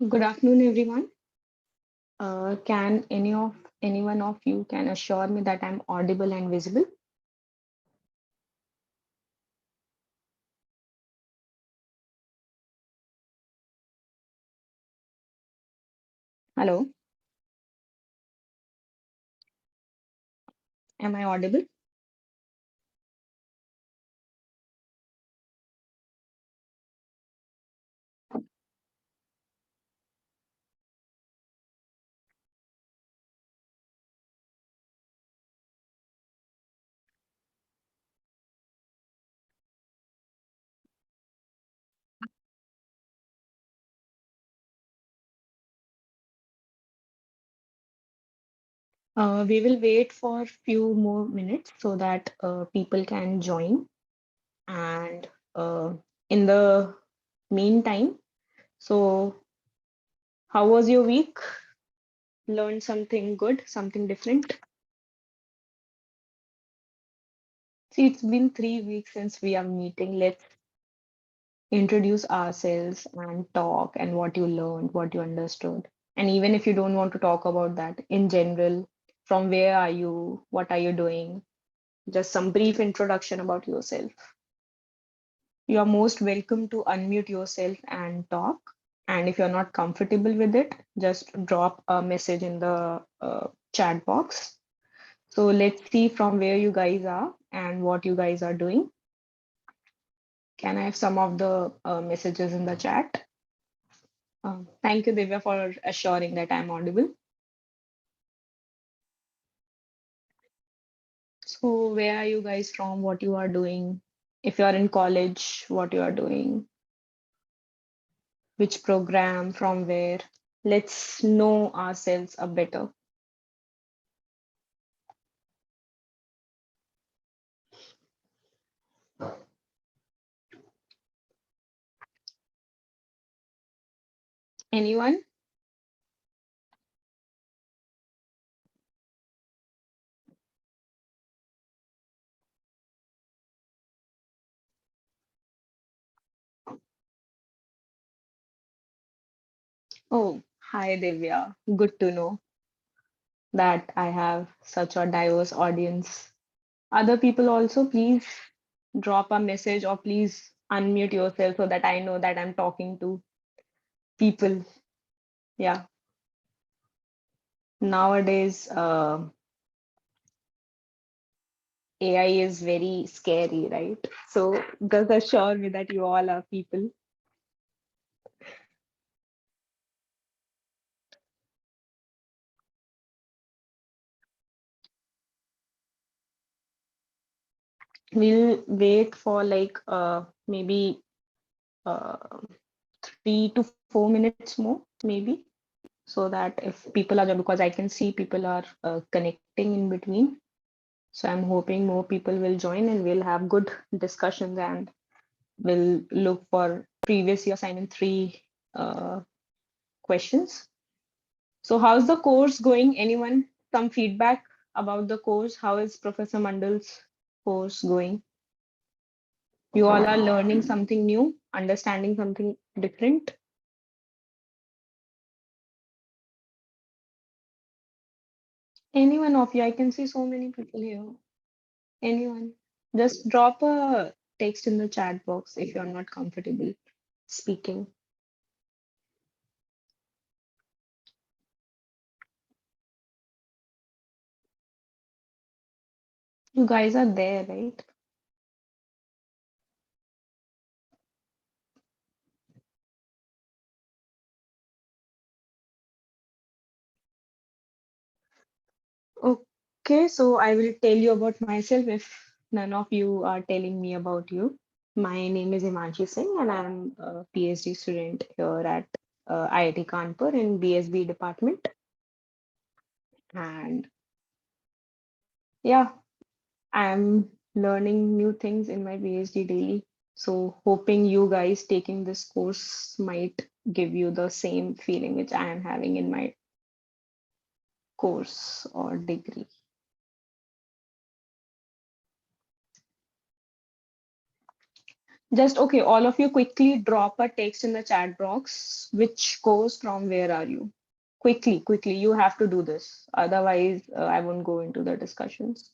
Good afternoon, everyone. Can anyone of you can assure me that I'm audible and visible? Hello, am I audible? We will wait for a few more minutes so that people can join. And in the meantime, so how was your week? Learned something good, something different? See, it's been 3 weeks since we are meeting. Let's introduce ourselves and talk and what you learned, what you understood. And even if you don't want to talk about that, in general, from where are you? What are you doing? Just some brief introduction about yourself. You are most welcome to unmute yourself and talk. And if you're not comfortable with it, just drop a message in the chat box. So let's see from where you guys are and what you guys are doing. Can I have some of the messages in the chat? Thank you, Divya, for assuring that I'm audible. So, where are you guys from? What you are doing? If you are in college, what you are doing? Which program? From where? Let's know ourselves a better. Anyone? Oh, hi, Divya. Good to know that I have such a diverse audience. Other people also, please drop a message or please unmute yourself so that I know that I'm talking to people. Yeah. Nowadays, AI is very scary, right? So just assure me that you all are people. We'll wait for like maybe uh, 3 to 4 minutes more, maybe, so that if people are, because I can see people are connecting in between. So I'm hoping more people will join and we'll have good discussions and we'll look for previous year assignment 3 questions. So how's the course going? Anyone? Some feedback about the course? How is Professor Mandal's course going? You all are learning something new, understanding something different. Anyone of you? I can see so many people here. Anyone? Just drop a text in the chat box if you're not comfortable speaking. You guys are there, right? Okay, so I will tell you about myself if none of you are telling me about you. My name is Himanshi Singh and I'm a PhD student here at IIT Kanpur in BSB department. And yeah, I'm learning new things in my PhD daily. So hoping you guys taking this course might give you the same feeling which I am having in my course or degree. Just okay, all of you quickly drop a text in the chat box. Which course from where are you? Quickly, you have to do this. Otherwise, I won't go into the discussions.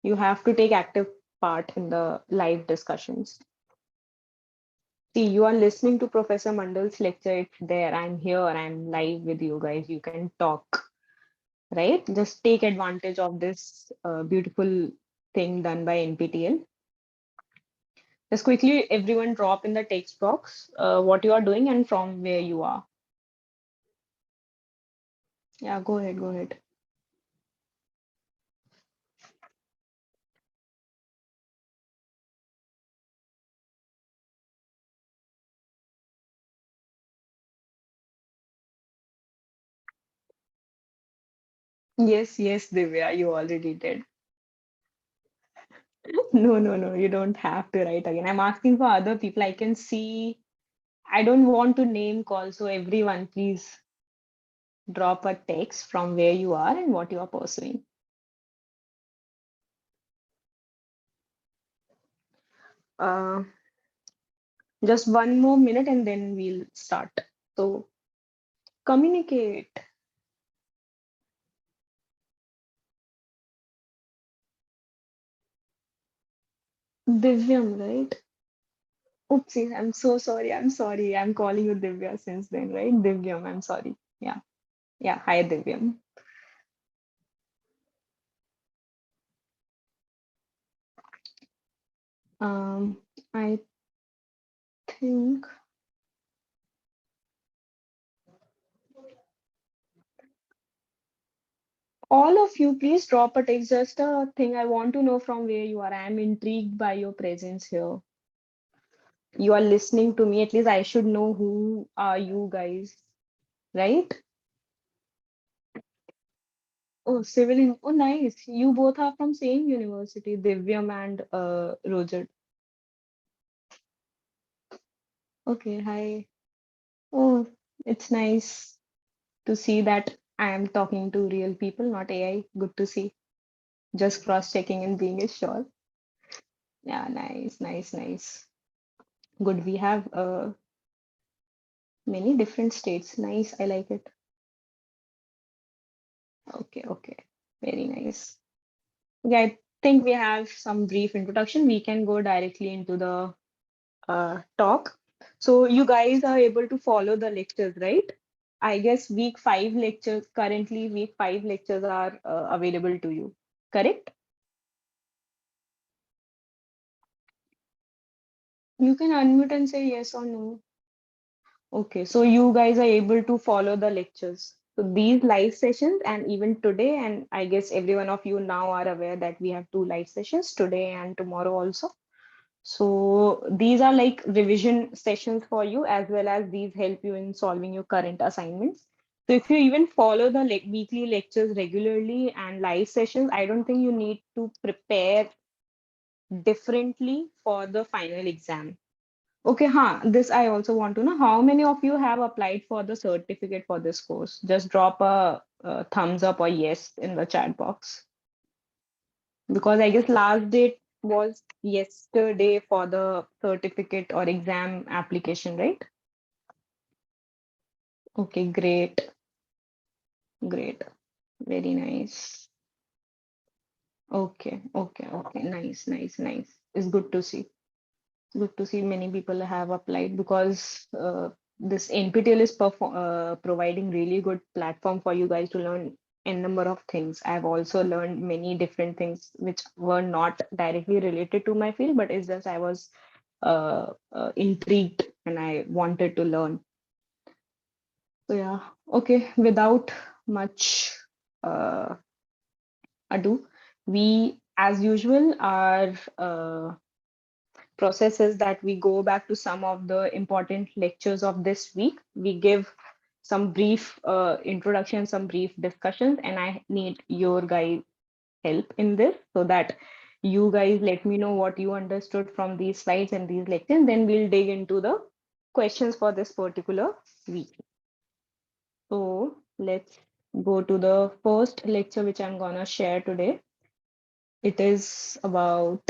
You have to take active part in the live discussions. See, you are listening to Professor Mandal's lecture. It's there. I'm here. I'm live with you guys. You can talk, right? Just take advantage of this beautiful thing done by NPTEL. Just quickly, everyone drop in the text box what you are doing and from where you are. Yeah, go ahead, go ahead. Yes, Divya, you already did. No, you don't have to write again. I'm asking for other people. I can see, I don't want to name call, so everyone, please drop a text from where you are and what you are pursuing. Uh, just one more minute and then we'll start. So communicate. Divyam, right? Oopsie, I'm so sorry. I'm sorry. I'm calling you Divya since then, right? Divyam, I'm sorry. Yeah. Yeah. Hi, Divyam. I think all of you, please drop a text. Just a thing I want to know from where you are. I am intrigued by your presence here. You are listening to me. At least I should know who are you guys, right? Oh, oh, nice. You both are from same university, Divyam and Roger. Okay, hi. Oh, it's nice to see that I am talking to real people, not AI. Good to see. Just cross-checking and being sure. Yeah, nice. Good. We have many different states. Nice. I like it. Okay. Very nice. Yeah, I think we have some brief introduction. We can go directly into the talk. So you guys are able to follow the lectures, right? I guess week five lectures, currently week five lectures are available to you, correct? You can unmute and say yes or no. Okay, so you guys are able to follow the lectures. So these live sessions, and even today, and I guess every one of you now are aware that we have two live sessions today and tomorrow also. So these are like revision sessions for you, as well as these help you in solving your current assignments. So if you even follow the weekly lectures regularly and live sessions, I don't think you need to prepare differently for the final exam. Okay, this I also want to know. How many of you have applied for the certificate for this course? Just drop a thumbs up or yes in the chat box. Because I guess last date was yesterday for the certificate or exam application, right? Okay, great. Very nice. Okay. Nice. It's good to see. Good to see many people have applied because this NPTEL is providing really good platform for you guys to learn a number of things. I've also learned many different things which were not directly related to my field, but it's just I was intrigued and I wanted to learn. So yeah, okay. Without much uh, ado, we, as usual, are process is that we go back to some of the important lectures of this week. We give some brief introduction, some brief discussions, and I need your guys' help in this so that you guys let me know what you understood from these slides and these lectures. Then we'll dig into the questions for this particular week. So let's go to the first lecture which I'm gonna share today. It is about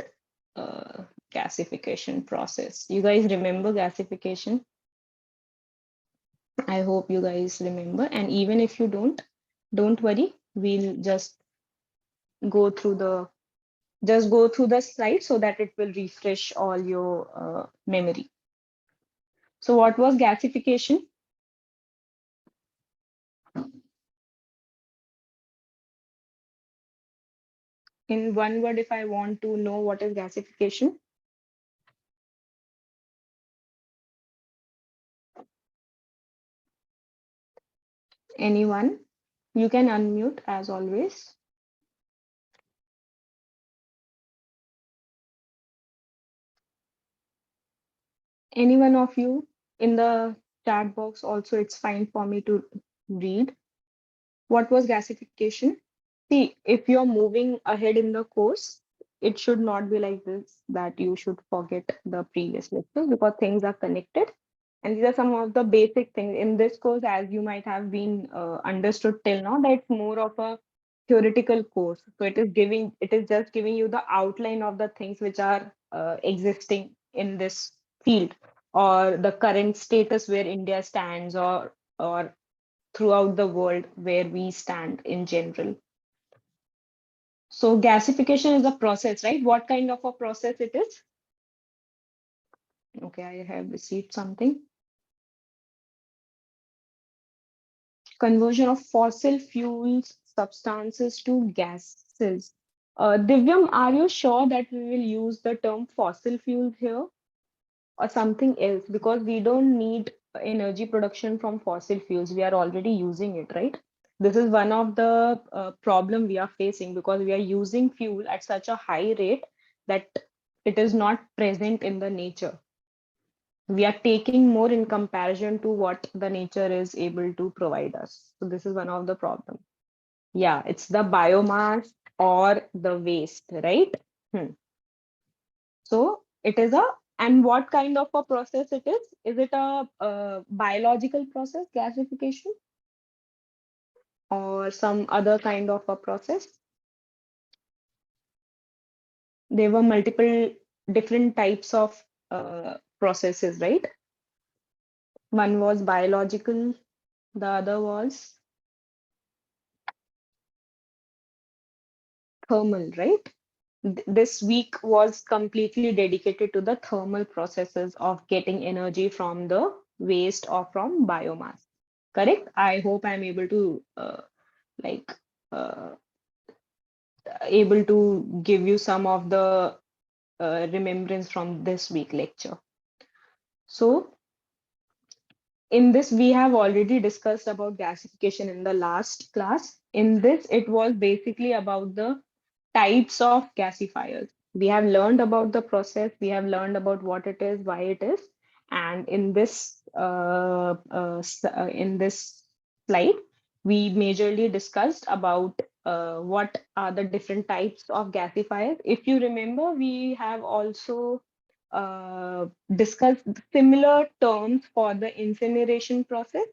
gasification process. You guys remember gasification? I hope you guys remember. And even if you don't worry. We'll go through the go through the slide so that it will refresh all your memory. So what was gasification? In one word, if I want to know what is gasification. Anyone? You can unmute as always. Any one of you in the chat box also, it's fine for me to read. What was gasification? See, if you're moving ahead in the course, it should not be like this, that you should forget the previous lectures because things are connected. And these are some of the basic things in this course, as you might have been understood till now, that it's more of a theoretical course. So it is just giving you the outline of the things which are existing in this field, or the current status where India stands, or throughout the world where we stand in general. So gasification is a process, right? What kind of a process it is? Okay, I have received something. Conversion of fossil fuels substances to gases. Divyam, are you sure that we will use the term fossil fuels here or something else? Because we don't need energy production from fossil fuels. We are already using it, right? This is one of the problem we are facing because we are using fuel at such a high rate that it is not present in the nature. We are taking more in comparison to what the nature is able to provide us. So this is one of the problems. Yeah, it's the biomass or the waste, right? Hmm. So it is and what kind of a process it is? Is it a biological process, gasification, or some other kind of a process? There were multiple different types of processes, right? One was biological, the other was thermal, right? This week was completely dedicated to the thermal processes of getting energy from the waste or from biomass. Correct? I hope I'm able to like uh, able to give you some of the remembrance from this week lecture. So in this, we have already discussed about gasification in the last class. In this, it was basically about the types of gasifiers. We have learned about the process, we have learned about what it is, why it is, and in this slide, we majorly discussed about what are the different types of gasifiers. If you remember, we have also discussed similar terms for the incineration process,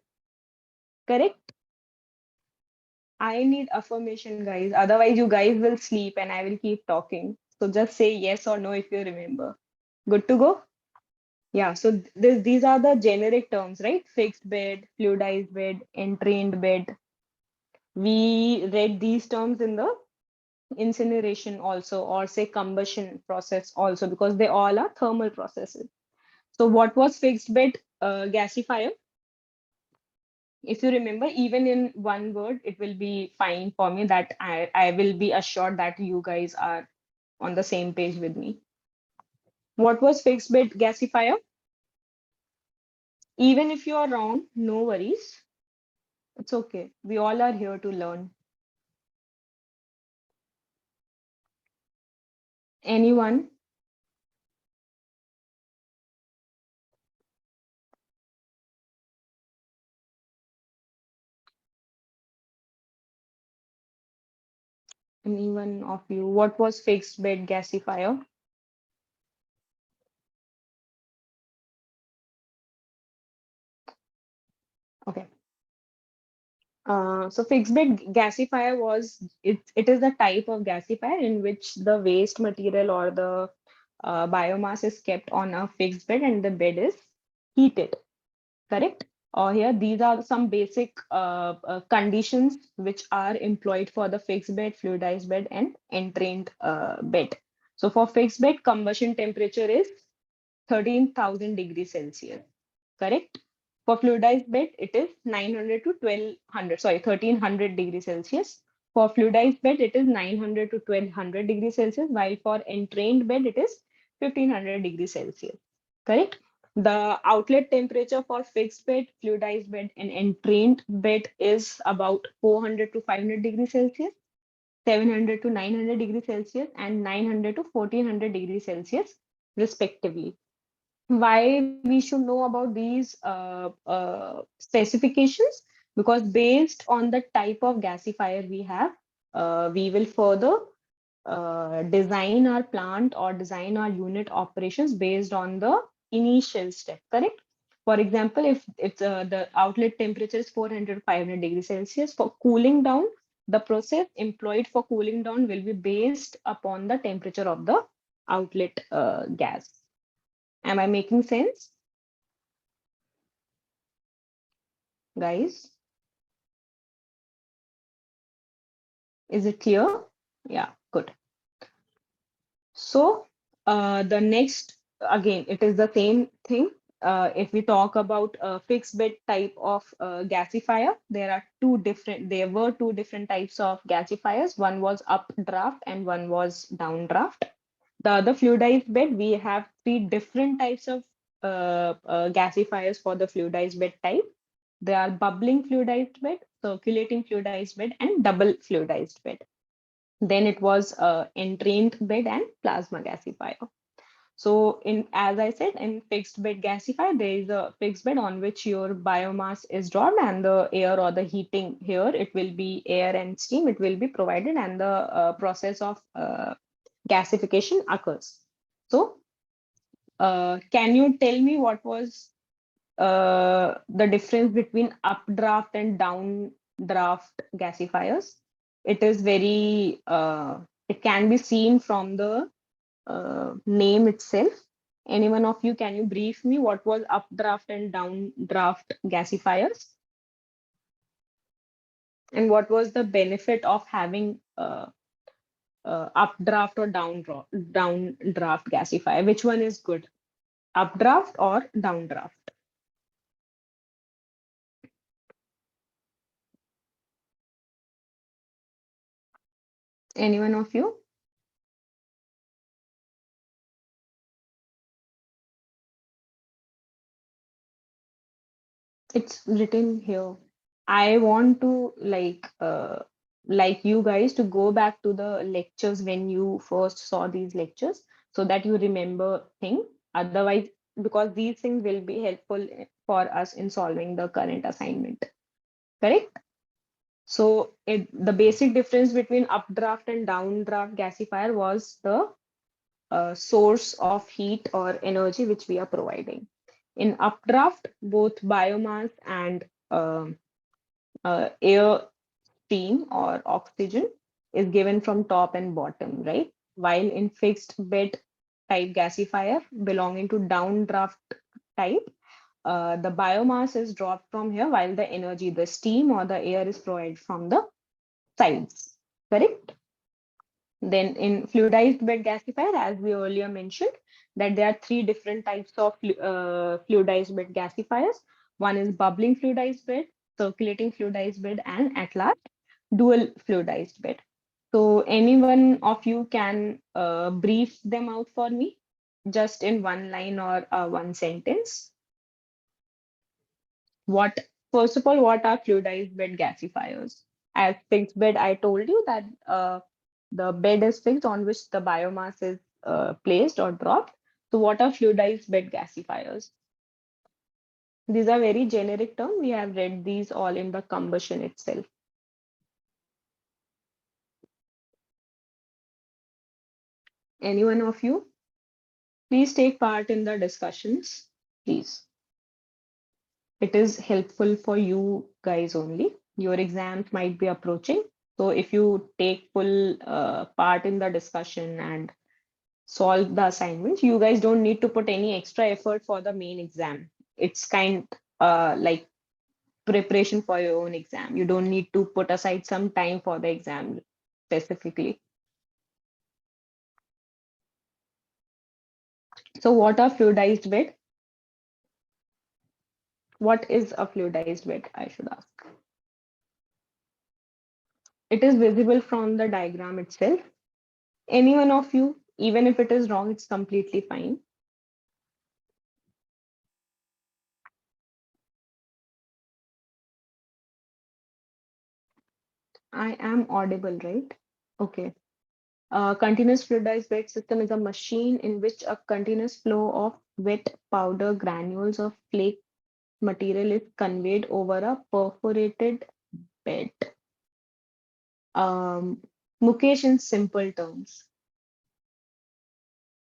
correct? I need affirmation, guys. Otherwise, you guys will sleep and I will keep talking. So just say yes or no if you remember. Good to go? Yeah, so these are the generic terms, right? Fixed bed, fluidized bed, entrained bed. We read these terms in the incineration also, or say combustion process also, because they all are thermal processes. So what was fixed bed gasifier? If you remember, even in one word, it will be fine for me, that I will be assured that you guys are on the same page with me. What was fixed bed gasifier? Even if you are wrong, no worries. It's okay. We all are here to learn. Anyone? Anyone of you? What was fixed bed gasifier? Okay. So fixed bed gasifier it is a type of gasifier in which the waste material or the biomass is kept on a fixed bed and the bed is heated, correct? Or here, these are some basic conditions which are employed for the fixed bed, fluidized bed, and entrained bed. So for fixed bed, combustion temperature is 13,000 degrees Celsius, correct? For fluidized bed, it is 900 to 1200, sorry, 1300 degrees Celsius. For fluidized bed, it is 900 to 1200 degrees Celsius, while for entrained bed, it is 1500 degrees Celsius, correct? The outlet temperature for fixed bed, fluidized bed, and entrained bed is about 400 to 500 degrees Celsius, 700 to 900 degrees Celsius, and 900 to 1400 degrees Celsius, respectively. Why we should know about these specifications? Because based on the type of gasifier we have, we will further design our plant or design our unit operations based on the initial step, correct? For example, if the outlet temperature is 400 to 500 degrees Celsius, for cooling down, the process employed for cooling down will be based upon the temperature of the outlet gas. Am I making sense, guys? Is it clear? Yeah, good. So the next, again, it is the same thing. If we talk about a fixed bed type of gasifier, there were two different types of gasifiers. One was updraft and one was downdraft. The other fluidized bed, we have three different types of gasifiers for the fluidized bed type. They are bubbling fluidized bed, circulating fluidized bed, and double fluidized bed. Then it was entrained bed and plasma gasifier. So as I said, in fixed bed gasifier, there is a fixed bed on which your biomass is dropped and the air or the heating here, it will be air and steam, it will be provided and the process of gasification occurs. So can you tell me what was the difference between updraft and downdraft gasifiers? It is very, it can be seen from the name itself. Any one of you, can you brief me what was updraft and downdraft gasifiers? And what was the benefit of having updraft or downdraft gasifier? Which one is good? Updraft or downdraft? Any one of you? It's written here. I want to like you guys to go back to the lectures when you first saw these lectures so that you remember things. Otherwise, because these things will be helpful for us in solving the current assignment. Correct? So the basic difference between updraft and downdraft gasifier was the source of heat or energy which we are providing. In updraft, both biomass and air steam or oxygen is given from top and bottom, right? While in fixed bed type gasifier belonging to downdraft type, the biomass is dropped from here while the energy, the steam or the air is provided from the sides, correct? Then in fluidized bed gasifier, as we earlier mentioned, that there are three different types of fluidized bed gasifiers. One is bubbling fluidized bed, circulating fluidized bed, and at last, dual fluidized bed. So any one of you can brief them out for me, just in one line or one sentence. What, first of all, what are fluidized bed gasifiers? As fixed bed, I told you that the bed is fixed on which the biomass is placed or dropped. So what are fluidized bed gasifiers? These are very generic terms. We have read these all in the combustion itself. Any one of you? Please take part in the discussions, please. It is helpful for you guys only. Your exams might be approaching. So if you take full part in the discussion and solve the assignments. You guys don't need to put any extra effort for the main exam. It's kind like preparation for your own exam. You don't need to put aside some time for the exam specifically. So what are fluidized bed? What is a fluidized bed, I should ask? It is visible from the diagram itself. Any one of you, even if it is wrong, it's completely fine. I am audible, right? Okay. A continuous fluidized bed system is a machine in which a continuous flow of wet powder granules of flake material is conveyed over a perforated bed. Mukesh, in simple terms,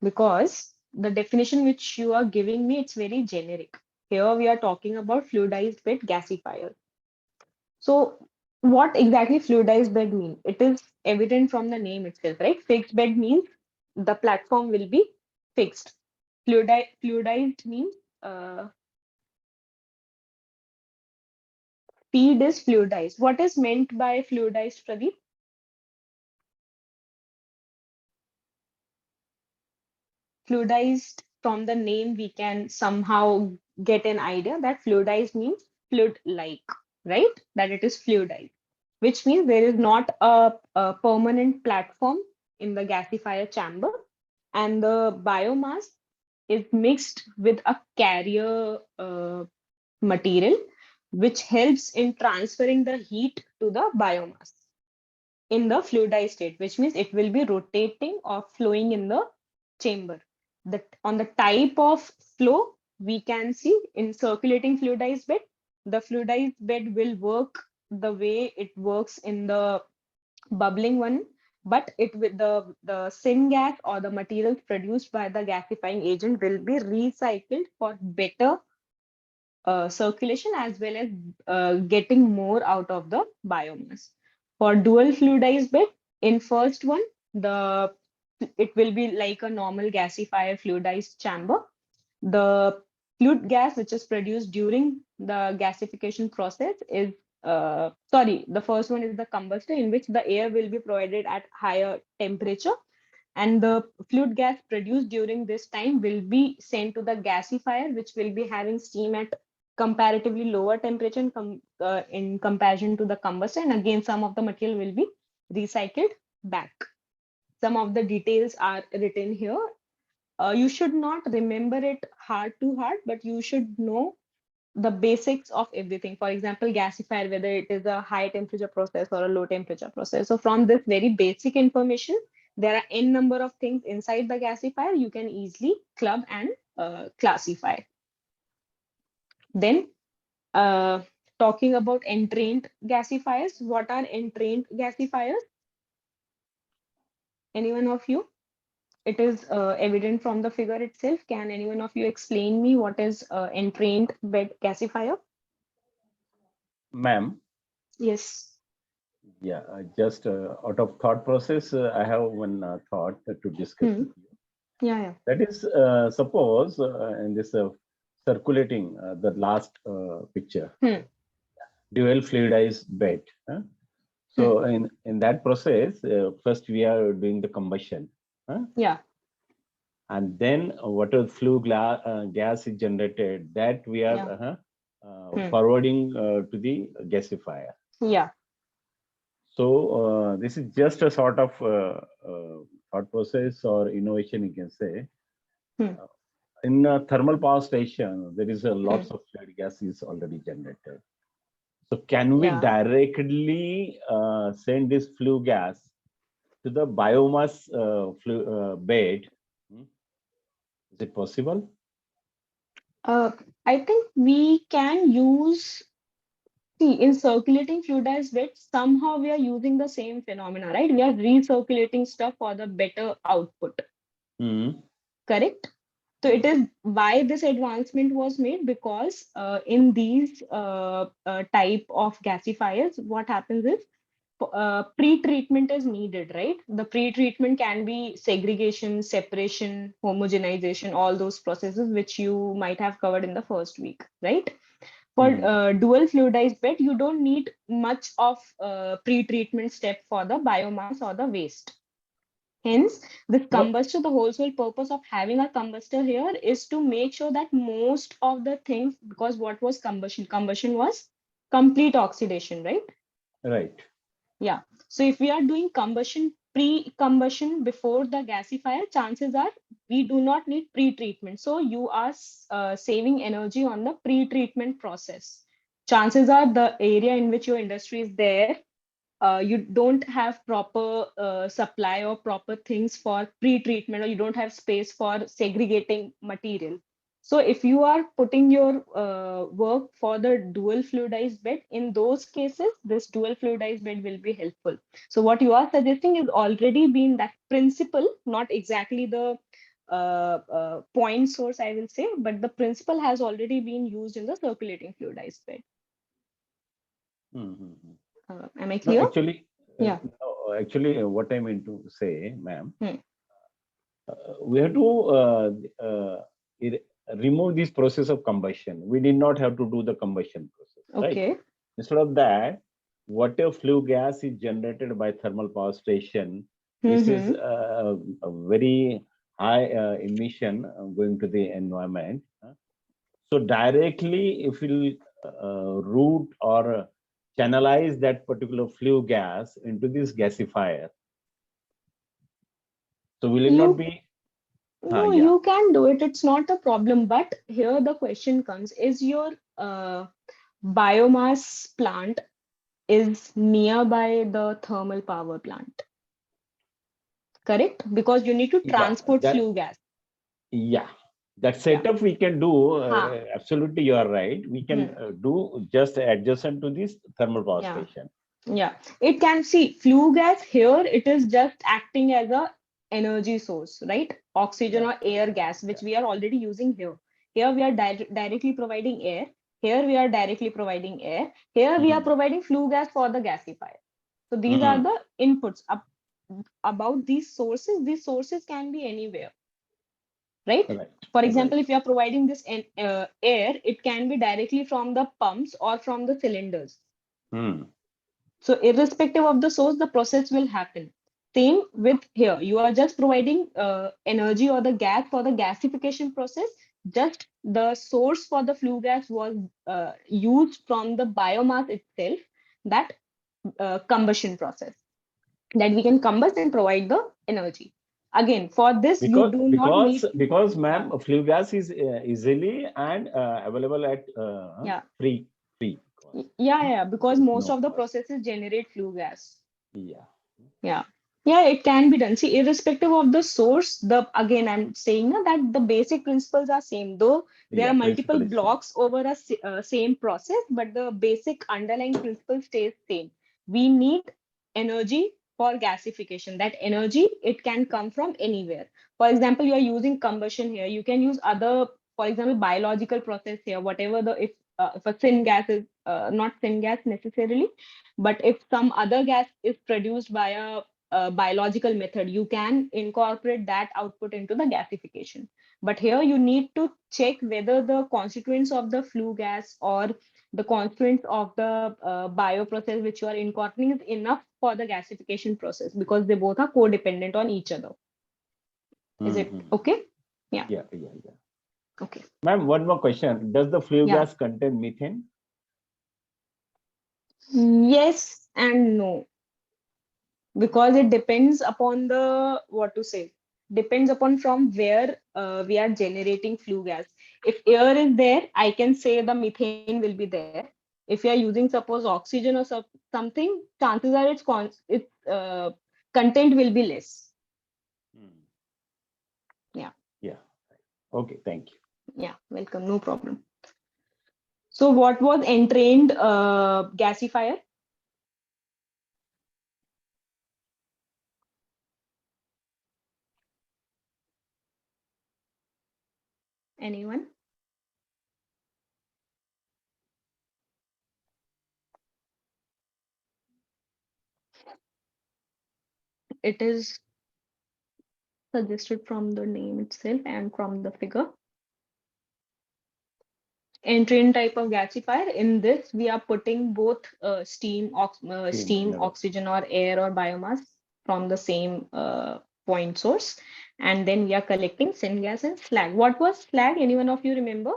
because the definition which you are giving me, it's very generic. Here we are talking about fluidized bed gasifier. So what exactly fluidized bed mean? It is evident from the name itself, right? Fixed bed means the platform will be fixed. Fluidized means feed is fluidized. What is meant by fluidized, Pradeep? Fluidized, from the name, we can somehow get an idea that fluidized means fluid-like, right? That it is fluidized, which means there is not a permanent platform in the gasifier chamber, and the biomass is mixed with a carrier material, which helps in transferring the heat to the biomass in the fluidized state, which means it will be rotating or flowing in the chamber. On the type of flow, we can see in circulating fluidized bed, the fluidized bed will work the way it works in the bubbling one, but it with the syngas or the materials produced by the gasifying agent will be recycled for better circulation, as well as getting more out of the biomass. For dual fluidized bed, in first one, it will be like a normal gasifier fluidized chamber. The flute gas which is produced during the gasification process is sorry, the first one is the combustor, in which the air will be provided at higher temperature, and the flute gas produced during this time will be sent to the gasifier, which will be having steam at comparatively lower temperature in comparison to the combustor, and again some of the material will be recycled back. Some of the details are written here. You should not remember it heart to heart, but you should know the basics of everything. For example, gasifier, whether it is a high temperature process or a low temperature process. So from this very basic information, there are n number of things inside the gasifier you can easily club and classify. Then talking about entrained gasifiers, what are entrained gasifiers? Anyone of you? It is evident from the figure itself. Can anyone of you explain me what is entrained bed gasifier? Ma'am, Yes. yeah, just out of thought process, I have one thought to discuss with you. Yeah, yeah. That is, suppose in this circulating the last picture, dual fluidized bed. So in that process, first we are doing the combustion. Yeah. And then whatever flue gas is generated, that we are forwarding to the gasifier. Yeah. So this is just a sort of thought process or innovation, you can say. In a thermal power station, there is a lots of fluid gas is already generated. So can we directly send this flue gas to the biomass bed? Is it possible? I think we can use, see, in circulating fluidized bed, somehow we are using the same phenomena, right? We are recirculating stuff for the better output. Correct? So it is why this advancement was made, because in these type of gasifiers, what happens is pre-treatment is needed, right? The pre-treatment can be segregation, separation, homogenization, all those processes which you might have covered in the first week, right? For Mhm. dual fluidized bed, you don't need much of pre-treatment step for the biomass or the waste. Hence, this What? combustor, the whole sole purpose of having a combustor here is to make sure that most of the things, because what was combustion? Combustion was complete oxidation, right? Right. Yeah. So if we are doing combustion, pre-combustion before the gasifier, chances are we do not need pre-treatment. So you are saving energy on the pre-treatment process. Chances are the area in which your industry is there, you don't have proper supply or proper things for pre-treatment, or you don't have space for segregating material. So if you are putting your work for the dual fluidized bed, in those cases, this dual fluidized bed will be helpful. So what you are suggesting is already been that principle, not exactly the point source, I will say, but the principle has already been used in the circulating fluidized bed. Mhm. Am I No, clear? actually, Yeah. no, actually, what I mean to say, ma'am, Hmm. we have to remove this process of combustion. We did not have to do the combustion process, right? Okay. Instead of that, whatever flue gas is generated by thermal power station, this is Mm-hmm. a very high emission going to the environment. So directly, if we route or channelize that particular flue gas into this gasifier, so will it not You be? no, Yeah, you can do it. It's not a problem. But here the question comes: is your biomass plant is nearby the thermal power plant? Correct? Because you need to yeah, transport that flue gas. yeah, that Yeah. setup we can do. Ha. Absolutely, you are right. We can Hmm. do just adjacent to this thermal power Yeah. station. Yeah. It can see flue gas here. It is just acting as a energy source, right? Oxygen Yeah, or air yeah, gas, which yeah. we are already using here. Here we are directly providing air. Here we are directly providing air. Here we are Mhm. providing flue gas for the gasifier. So these are Mhm. the inputs. About these sources can be anywhere, right? Right, For right. example, if you are providing this air, it can be directly from the pumps or from the cylinders. Hmm. So irrespective of the source, the process will happen. Same with here. You are just providing energy or the gas for the gasification process. Just the source for the flue gas was used from the biomass itself, that combustion process, that we can combust and provide the energy. Again, for this, you Because do not because need to, because yeah, ma'am, flue gas is easily and available at yeah, free cost. yeah, because There is most no of the cost. processes generate flue gas. Yeah. Yeah. Yeah, it can be done. See, irrespective of the source, the again, I'm saying na, that the basic principles are same, though there Yeah, are multiple principle is same. blocks over a same process, but the basic underlying principle stays same. We need energy for gasification. That energy, it can come from anywhere. For example, you are using combustion here. You can use other, for example, biological process here. Whatever the if a syngas is not syngas necessarily, but if some other gas is produced by a biological method, you can incorporate that output into the gasification. But here you need to check whether the constituents of the flue gas or the constituents of the bioprocess which you are incorporating is enough for the gasification process, because they both are codependent on each other. Is it Mm-hmm. okay? Yeah. Yeah, yeah, yeah. Okay. Ma'am, one more question. Does the flue Yeah. gas contain methane? Yes and no, because it depends upon the, what to say, depends upon from where we are generating flue gas. If air is there, I can say the methane will be there. If you are using suppose oxygen or something, chances are its content will be less. Hmm. Yeah. Yeah. Okay, thank you. Yeah, welcome, no problem. So what was entrained gasifier? Anyone? It is suggested from the name itself and from the figure. Entry type of gasifier. In this, we are putting both Steam steam, never. oxygen, or air or biomass from the same point source, and then we are collecting syngas and slag. What was slag? Any one of you remember?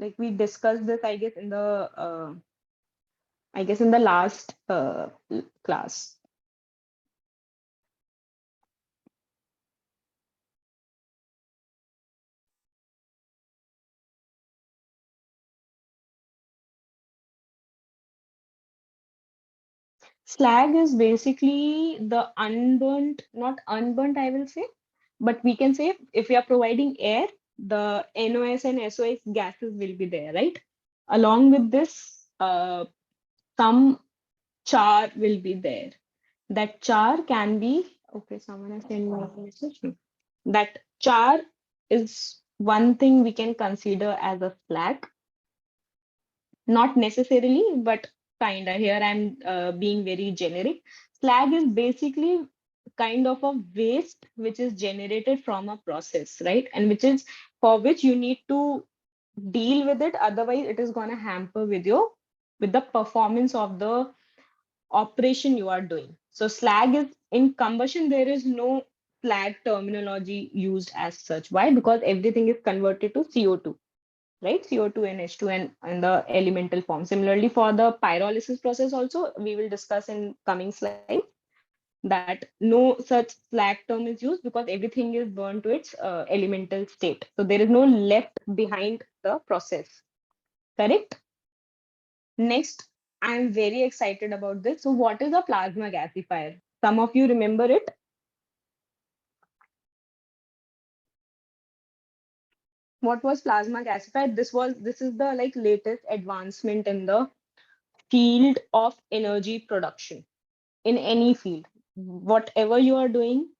Like we discussed this, I guess in the last class. Slag is basically the unburnt, not unburnt, I will say, but we can say if we are providing air, the NOS and SOS gases will be there, right? Along with this, some char will be there. That char can be, okay, someone has sent me a message. That char is one thing we can consider as a slag. Not necessarily, but kinda. Here I'm being very generic. Slag is basically kind of a waste which is generated from a process, right? And which is for which you need to deal with it. Otherwise, it is gonna hamper with the performance of the operation you are doing. So slag is in combustion, there is no slag terminology used as such. Why? Because everything is converted to CO2, right? CO2 and H2 and the elemental form. Similarly, for the pyrolysis process also, we will discuss in coming slides that no such slag term is used because everything is burned to its elemental state. So there is no left behind the process, correct? Next, I'm very excited about this. So what is a plasma gasifier? Some of you remember it. What was plasma gasifier? This is the like latest advancement in the field of energy production in any field. Whatever you are doing,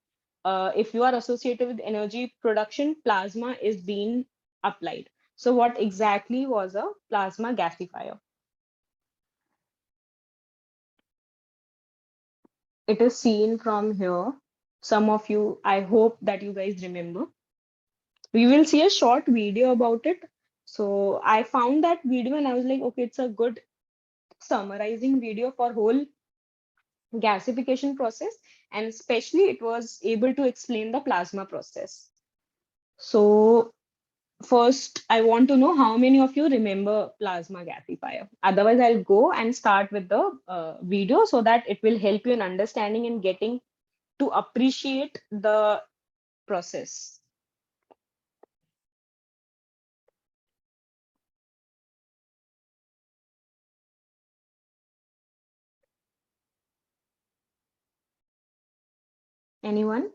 if you are associated with energy production, plasma is being applied. So what exactly was a plasma gasifier? It is seen from here. Some of you, I hope that you guys remember. We will see a short video about it. So I found that video and I was like, okay, it's a good summarizing video for whole gasification process, and especially it was able to explain the plasma process. So first, I want to know how many of you remember plasma gasifier. Otherwise, I'll go and start with the video so that it will help you in understanding and getting to appreciate the process. Anyone?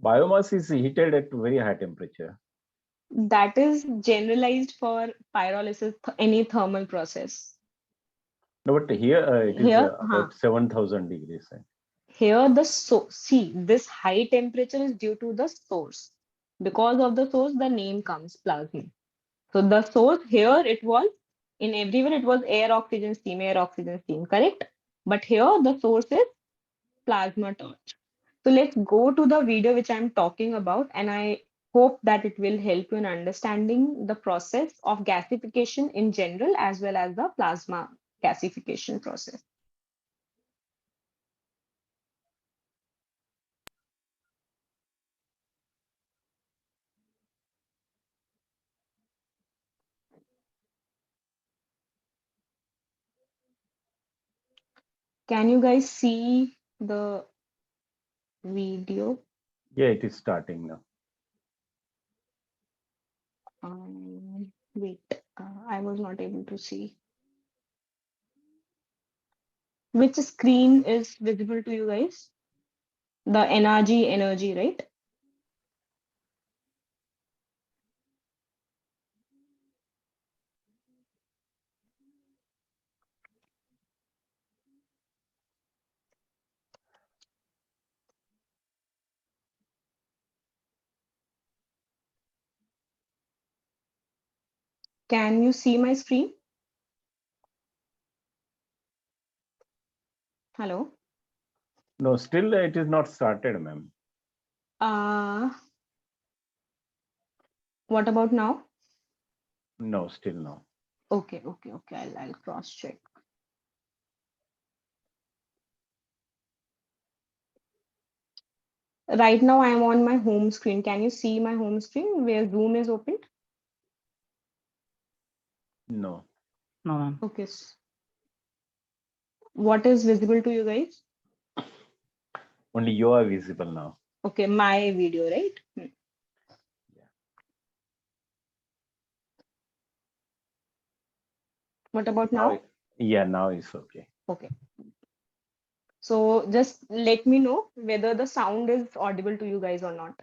Biomass is heated at very high temperature. That is generalized for pyrolysis, any thermal process. No, but here it is Here, about 7,000 degrees. here the see this high temperature is due to the source. Because of the source, the name comes plasma. So the source here it was in everywhere it was air, oxygen, steam, correct? But here the source is plasma torch. So let's go to the video which I'm talking about, and I hope that it will help you in understanding the process of gasification in general as well as the plasma gasification process. Can you guys see the video? Yeah, it is starting now. Wait, I was not able to see. Which screen is visible to you guys? The energy, right? Can you see my screen? Hello? No, still it is not started, ma'am. What about now? No, still no. Okay. I'll cross check. Right now I am on my home screen. Can you see my home screen where Zoom is opened? No. No, ma'am. Okay. What is visible to you guys? Only you are visible now. Okay, my video, right? What about now? Yeah, now it's okay. Okay. So just let me know whether the sound is audible to you guys or not.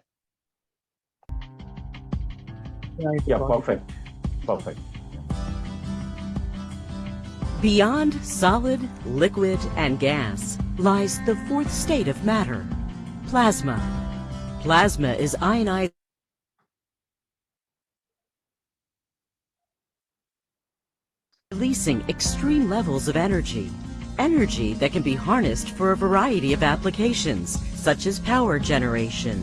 Yeah, perfect. Perfect. Beyond solid, liquid, and gas lies the fourth state of matter, plasma. Plasma is ionized, releasing extreme levels of energy. Energy that can be harnessed for a variety of applications, such as power generation.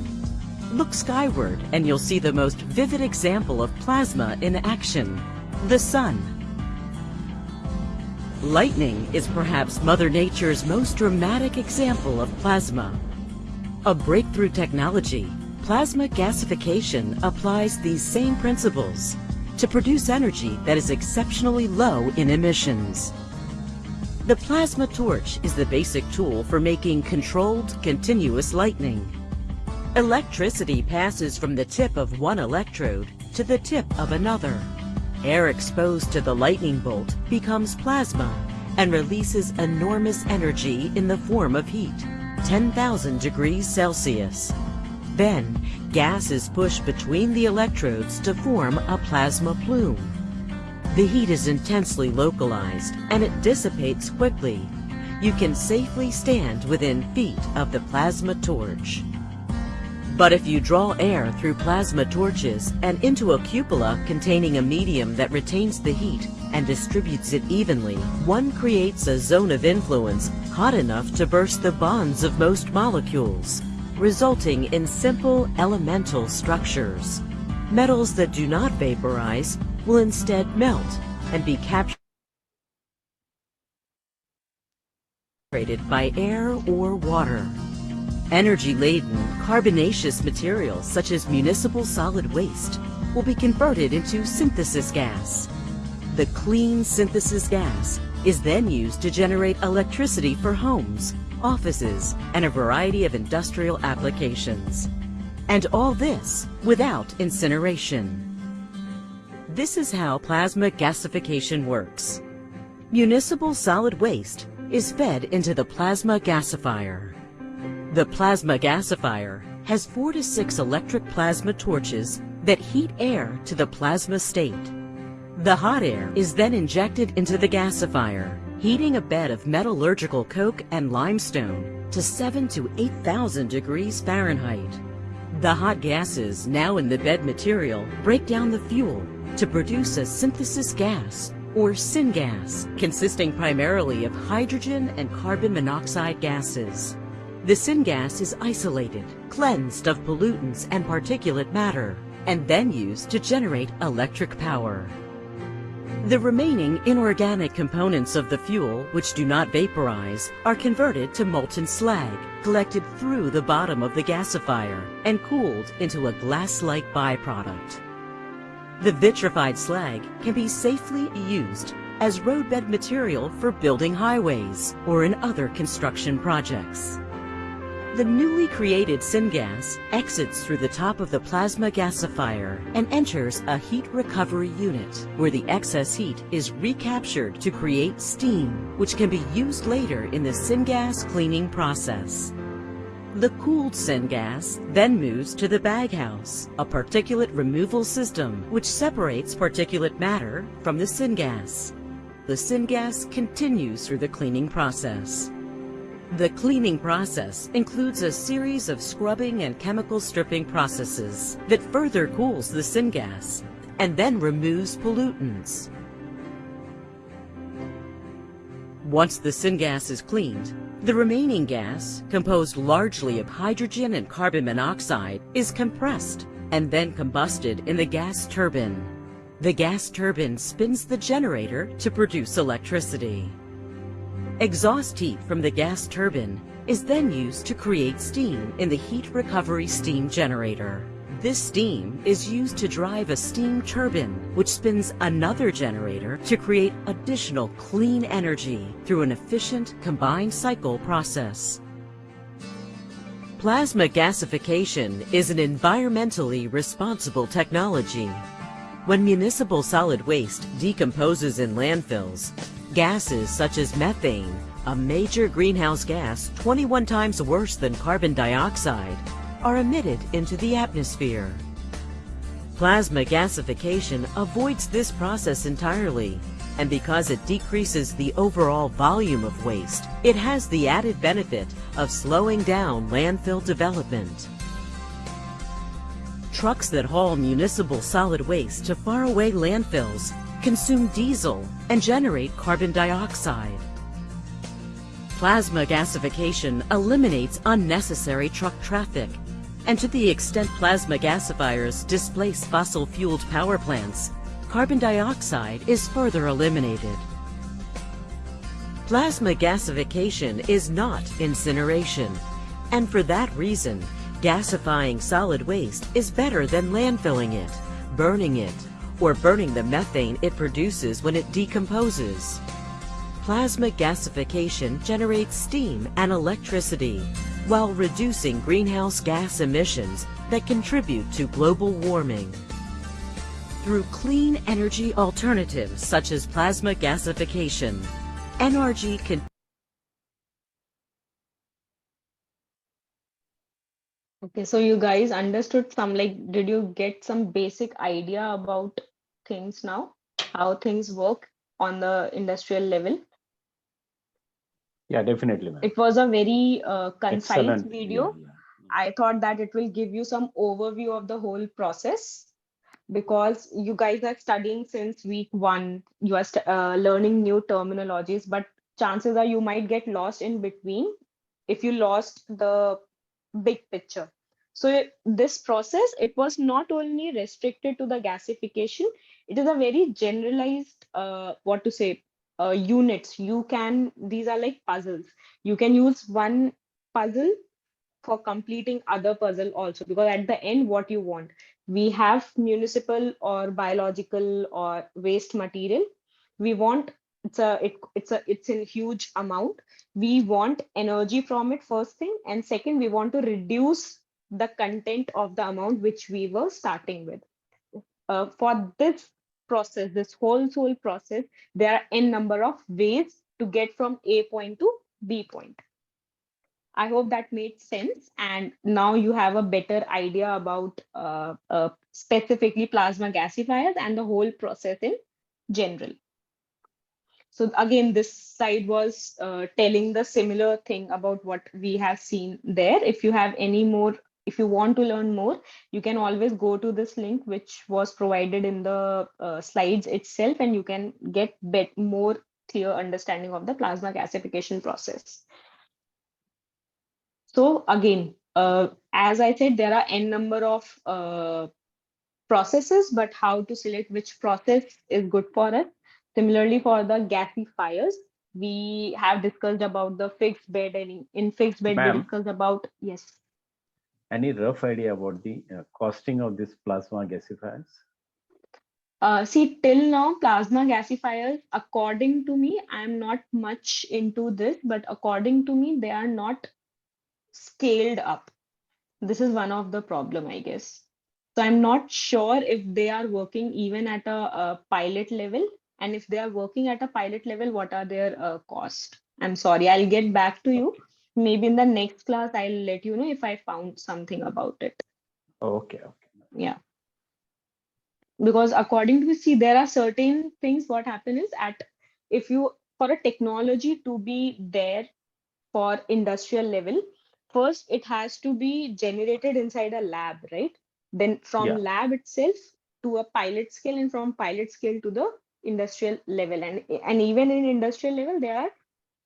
Look skyward and you'll see the most vivid example of plasma in action, the sun. Lightning is perhaps Mother Nature's most dramatic example of plasma. A breakthrough technology, plasma gasification applies these same principles to produce energy that is exceptionally low in emissions. The plasma torch is the basic tool for making controlled, continuous lightning. Electricity passes from the tip of one electrode to the tip of another. Air exposed to the lightning bolt becomes plasma and releases enormous energy in the form of heat, 10,000 degrees Celsius. Then, gas is pushed between the electrodes to form a plasma plume. The heat is intensely localized and it dissipates quickly. You can safely stand within feet of the plasma torch. But if you draw air through plasma torches and into a cupola containing a medium that retains the heat and distributes it evenly, one creates a zone of influence hot enough to burst the bonds of most molecules, resulting in simple elemental structures. Metals that do not vaporize will instead melt and be captured by air or water. Energy-laden, carbonaceous materials such as municipal solid waste will be converted into synthesis gas. The clean synthesis gas is then used to generate electricity for homes, offices, and a variety of industrial applications. And all this without incineration. This is how plasma gasification works. Municipal solid waste is fed into the plasma gasifier. The plasma gasifier has 4 to 6 electric plasma torches that heat air to the plasma state. The hot air is then injected into the gasifier, heating a bed of metallurgical coke and limestone to 7,000 to 8,000 degrees Fahrenheit. The hot gases now in the bed material break down the fuel to produce a synthesis gas, or syngas, consisting primarily of hydrogen and carbon monoxide gases. The syngas is isolated, cleansed of pollutants and particulate matter, and then used to generate electric power. The remaining inorganic components of the fuel, which do not vaporize, are converted to molten slag, collected through the bottom of the gasifier, and cooled into a glass-like byproduct. The vitrified slag can be safely used as roadbed material for building highways or in other construction projects. The newly created syngas exits through the top of the plasma gasifier and enters a heat recovery unit, where the excess heat is recaptured to create steam, which can be used later in the syngas cleaning process. The cooled syngas then moves to the baghouse, a particulate removal system which separates particulate matter from the syngas. The syngas continues through the cleaning process. The cleaning process includes a series of scrubbing and chemical stripping processes that further cools the syngas and then removes pollutants. Once the syngas is cleaned, the remaining gas, composed largely of hydrogen and carbon monoxide, is compressed and then combusted in the gas turbine. The gas turbine spins the generator to produce electricity. Exhaust heat from the gas turbine is then used to create steam in the heat recovery steam generator. This steam is used to drive a steam turbine, which spins another generator to create additional clean energy through an efficient combined cycle process. Plasma gasification is an environmentally responsible technology. When municipal solid waste decomposes in landfills, gases such as methane, a major greenhouse gas 21 times worse than carbon dioxide, are emitted into the atmosphere. Plasma gasification avoids this process entirely, and because it decreases the overall volume of waste, it has the added benefit of slowing down landfill development. Trucks that haul municipal solid waste to faraway landfills consume diesel and generate carbon dioxide. Plasma gasification eliminates unnecessary truck traffic, and to the extent plasma gasifiers displace fossil-fueled power plants, carbon dioxide is further eliminated. Plasma gasification is not incineration, and for that reason, gasifying solid waste is better than landfilling it, or burning the methane it produces when it decomposes. Plasma gasification generates steam and electricity while reducing greenhouse gas emissions that contribute to global warming. Through clean energy alternatives such as plasma gasification, NRG can Okay, so you guys understood some, like, did you get some basic idea about things now? How things work on the industrial level? Yeah, definitely, ma'am. It was a very concise Excellent video. Yeah. I thought that it will give you some overview of the whole process, because you guys are studying since week 1. You are learning new terminologies, but chances are you might get lost in between if you lost the big picture. So this process, it was not only restricted to the gasification, it is a very generalized, units. These are like puzzles. You can use one puzzle for completing other puzzle also, because at the end, what you want, we have municipal or biological or waste material. We want, it's in huge amount. We want energy from it, first thing, and second, we want to reduce the content of the amount which we were starting with. For this process, this whole process, there are n number of ways to get from A point to B point. I hope that made sense. And now you have a better idea about specifically plasma gasifiers and the whole process in general. So again, this side was telling the similar thing about what we have seen there. If you have any more, if you want to learn more, you can always go to this link, which was provided in the slides itself, and you can get more clear understanding of the plasma gasification process. So again, as I said, there are n number of processes, but how to select which process is good for us. Similarly, for the gasifiers, we have discussed about the fixed bed, and in fixed bed, we discussed about, yes. Any rough idea about the costing of this plasma gasifiers? See, till now, plasma gasifiers, according to me, I'm not much into this, but according to me, they are not scaled up. This is one of the problem, I guess. So I'm not sure if they are working even at a pilot level, and if they are working at a pilot level, what are their cost? I'm sorry, I'll get back to you. Maybe in the next class, I'll let you know if I found something about it. Okay. Yeah. Because according to see, there are certain things. What happen is, if you, for a technology to be there for industrial level, first it has to be generated inside a lab, right? Then from lab itself, to a pilot scale, and from pilot scale to the industrial level. And even in industrial level, there are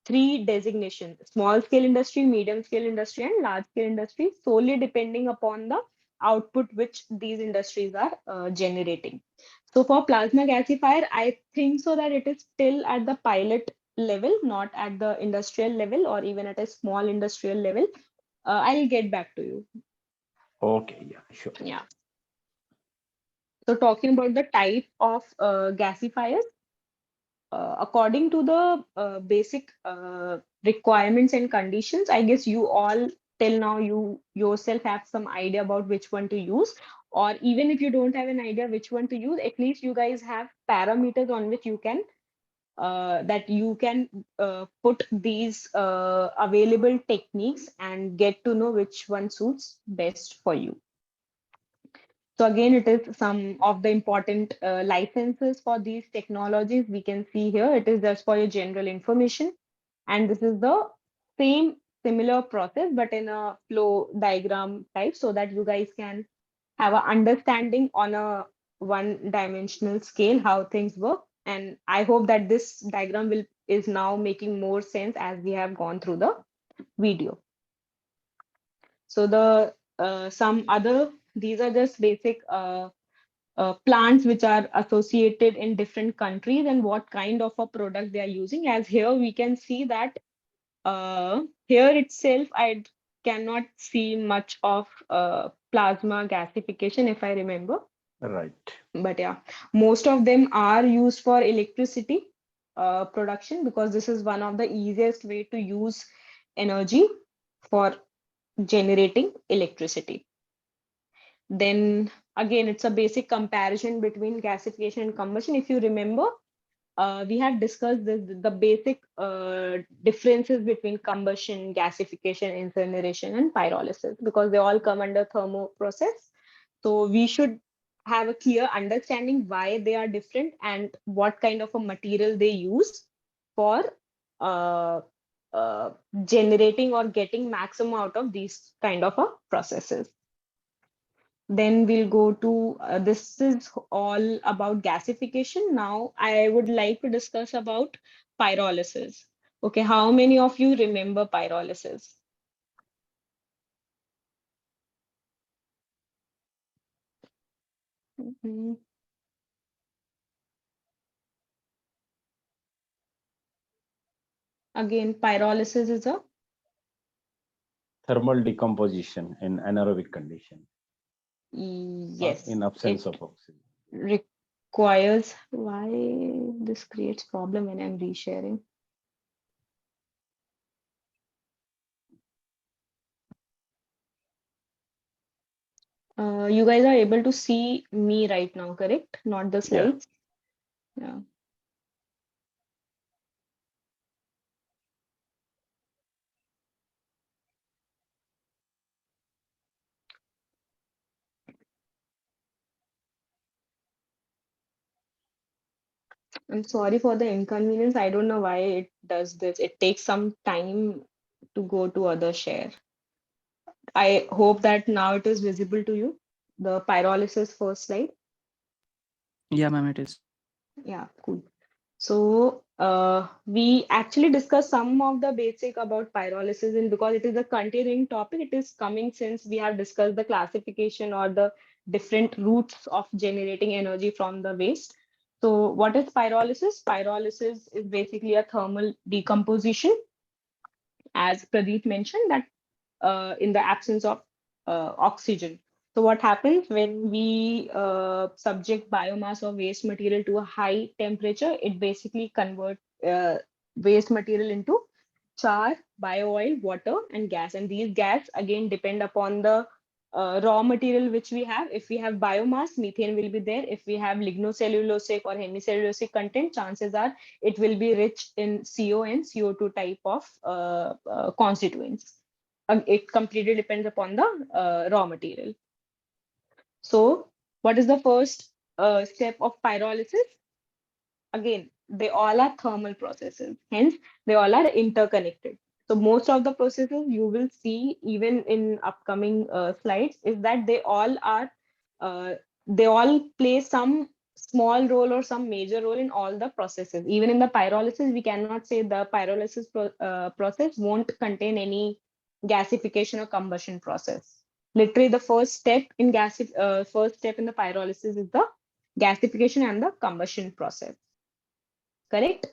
three designations: small scale industry, medium scale industry, and large scale industry, solely depending upon the output which these industries are generating. So for plasma gasifier, I think so that it is still at the pilot level, not at the industrial level or even at a small industrial level. I'll get back to you. Okay, yeah, sure. Yeah. So talking about the type of gasifiers, according to the basic requirements and conditions, I guess you all till now you yourself have some idea about which one to use, or even if you don't have an idea which one to use, at least you guys have parameters on which you can put these available techniques and get to know which one suits best for you. So again, it is some of the important licenses for these technologies we can see here. It is just for your general information. And this is the same similar process, but in a flow diagram type, so that you guys can have an understanding on a one-dimensional scale how things work. And I hope that this diagram is now making more sense as we have gone through the video. So the these are just basic plants which are associated in different countries and what kind of a product they are using. As here we can see that here itself I cannot see much of plasma gasification if I remember. Right. But yeah, most of them are used for electricity production, because this is one of the easiest way to use energy for generating electricity. Then again, it's a basic comparison between gasification and combustion. If you remember, we have discussed the basic differences between combustion, gasification, incineration, and pyrolysis, because they all come under thermo process. So we should have a clear understanding why they are different and what kind of a material they use for uh, generating or getting maximum out of these kind of processes. Then we'll go to this is all about gasification. Now I would like to discuss about pyrolysis. Okay, how many of you remember pyrolysis? Mhm. Again, pyrolysis is a Thermal decomposition in anaerobic condition. yes. In absence It of oxygen. requires, why this creates problem when I'm resharing? You guys are able to see me right now, correct? Not the slides. Yeah. I'm sorry for the inconvenience. I don't know why it does this. It takes some time to go to other share. I hope that now it is visible to you, the pyrolysis first slide. Yeah, ma'am, it is. Yeah, cool. So we actually discussed some of the basic about pyrolysis, and because it is a continuing topic, it is coming since we have discussed the classification or the different routes of generating energy from the waste. So what is pyrolysis? Pyrolysis is basically a thermal decomposition, as Pradeep mentioned, that in the absence of oxygen. So what happens when we subject biomass or waste material to a high temperature? It basically converts waste material into char, bio-oil, water, and gas. And these gas again depend upon the raw material which we have. If we have biomass, methane will be there. If we have lignocellulosic or hemicellulosic content, chances are it will be rich in CO and CO2 type of constituents. It completely depends upon the raw material. So what is the first step of pyrolysis? Again, they all are thermal processes, hence they all are interconnected. So most of the processes you will see even in upcoming slides is that they all are they all play some small role or some major role in all the processes. Even in the pyrolysis, we cannot say the pyrolysis process won't contain any gasification or combustion process. Literally, the first step in the pyrolysis is the gasification and the combustion process. Correct?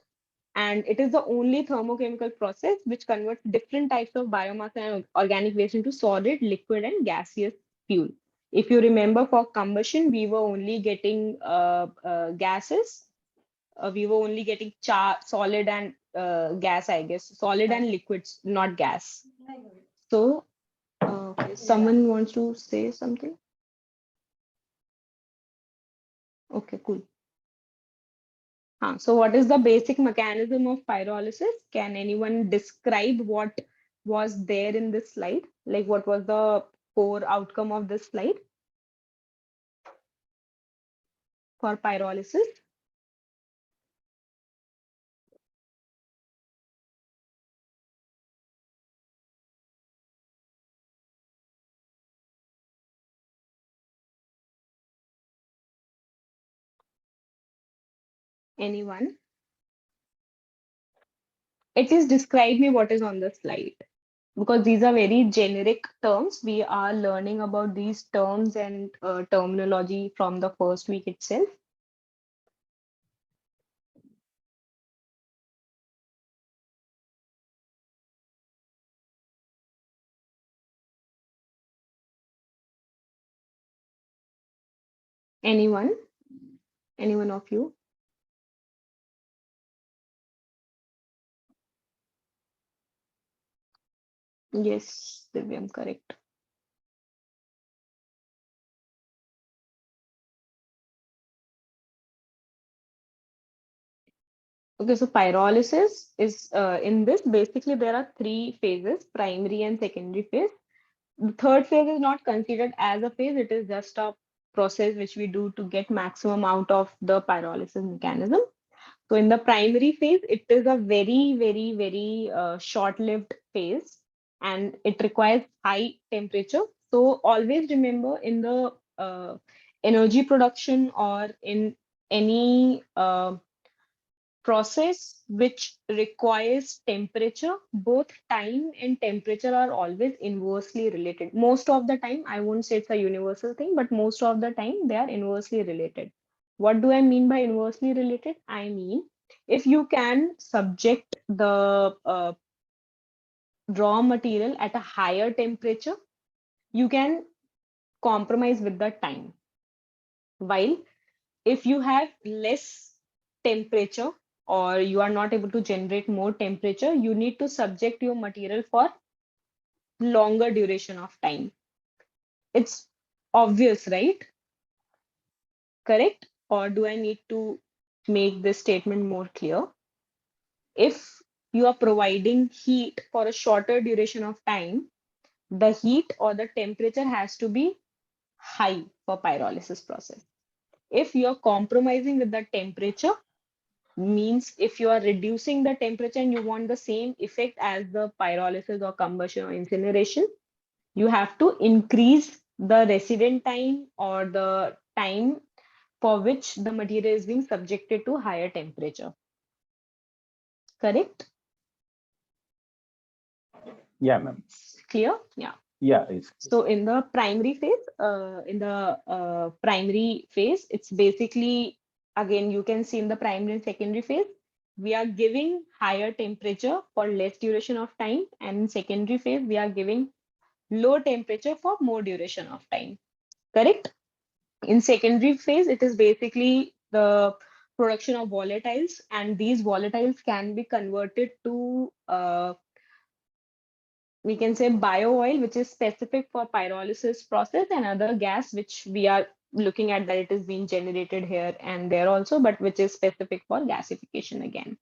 And it is the only thermochemical process which converts different types of biomass and organic waste into solid, liquid, and gaseous fuel. If you remember, for combustion, we were only getting gases. We were only getting solid and gas, I guess, solid and liquids, not gas. So, okay, someone wants to say something? Okay, cool. So what is the basic mechanism of pyrolysis? Can anyone describe what was there in this slide? Like what was the core outcome of this slide for pyrolysis? Anyone? At least describe me what is on the slide, because these are very generic terms. We are learning about these terms and terminology from the first week itself. Anyone? Anyone of you? Yes, Divyam, correct. Okay, so pyrolysis is in this, basically there are three phases, primary and secondary phase. The third phase is not considered as a phase, it is just a process which we do to get maximum out of the pyrolysis mechanism. So in the primary phase, it is a very short-lived phase, and it requires high temperature. So always remember, in the energy production or in any process which requires temperature, both time and temperature are always inversely related. Most of the time, I won't say it's a universal thing, but most of the time they are inversely related. What do I mean by inversely related? I mean, if you can subject the raw material at a higher temperature, you can compromise with the time. While if you have less temperature, or you are not able to generate more temperature, you need to subject your material for longer duration of time. It's obvious, right? Correct? Or do I need to make this statement more clear? If you are providing heat for a shorter duration of time, the heat or the temperature has to be high for pyrolysis process. If you are compromising with the temperature, means if you are reducing the temperature and you want the same effect as the pyrolysis or combustion or incineration, you have to increase the resident time or the time for which the material is being subjected to higher temperature. Correct? Yeah, ma'am. Clear? Yeah. Yeah, it's so in the primary phase, it's basically, again, you can see in the primary and secondary phase, we are giving higher temperature for less duration of time, and in secondary phase, we are giving low temperature for more duration of time. Correct? In secondary phase, it is basically the production of volatiles, and these volatiles can be converted to we can say bio oil, which is specific for pyrolysis process, and other gas which we are looking at that it is being generated here and there also, but which is specific for gasification again.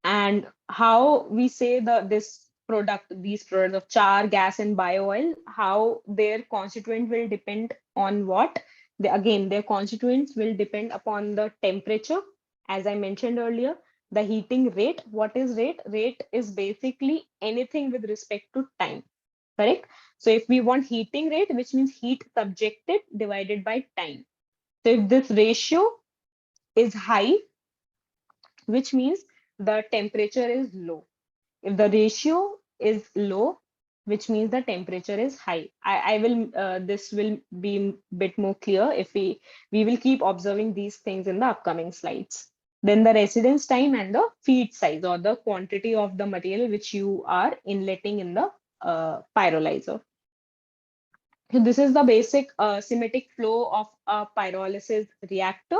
And how we say these products of char, gas, and bio oil, how their constituent will depend on what? Again, their constituents will depend upon the temperature, as I mentioned earlier, the heating rate. What is rate? Rate is basically anything with respect to time. Correct? So if we want heating rate, which means heat subjected divided by time. So if this ratio is high, which means the temperature is low. If the ratio is low, which means the temperature is high. I will, this will be a bit more clear if we will keep observing these things in the upcoming slides. Then the residence time and the feed size, or the quantity of the material which you are inletting in the pyrolyzer. So this is the basic symmetric flow of a pyrolysis reactor.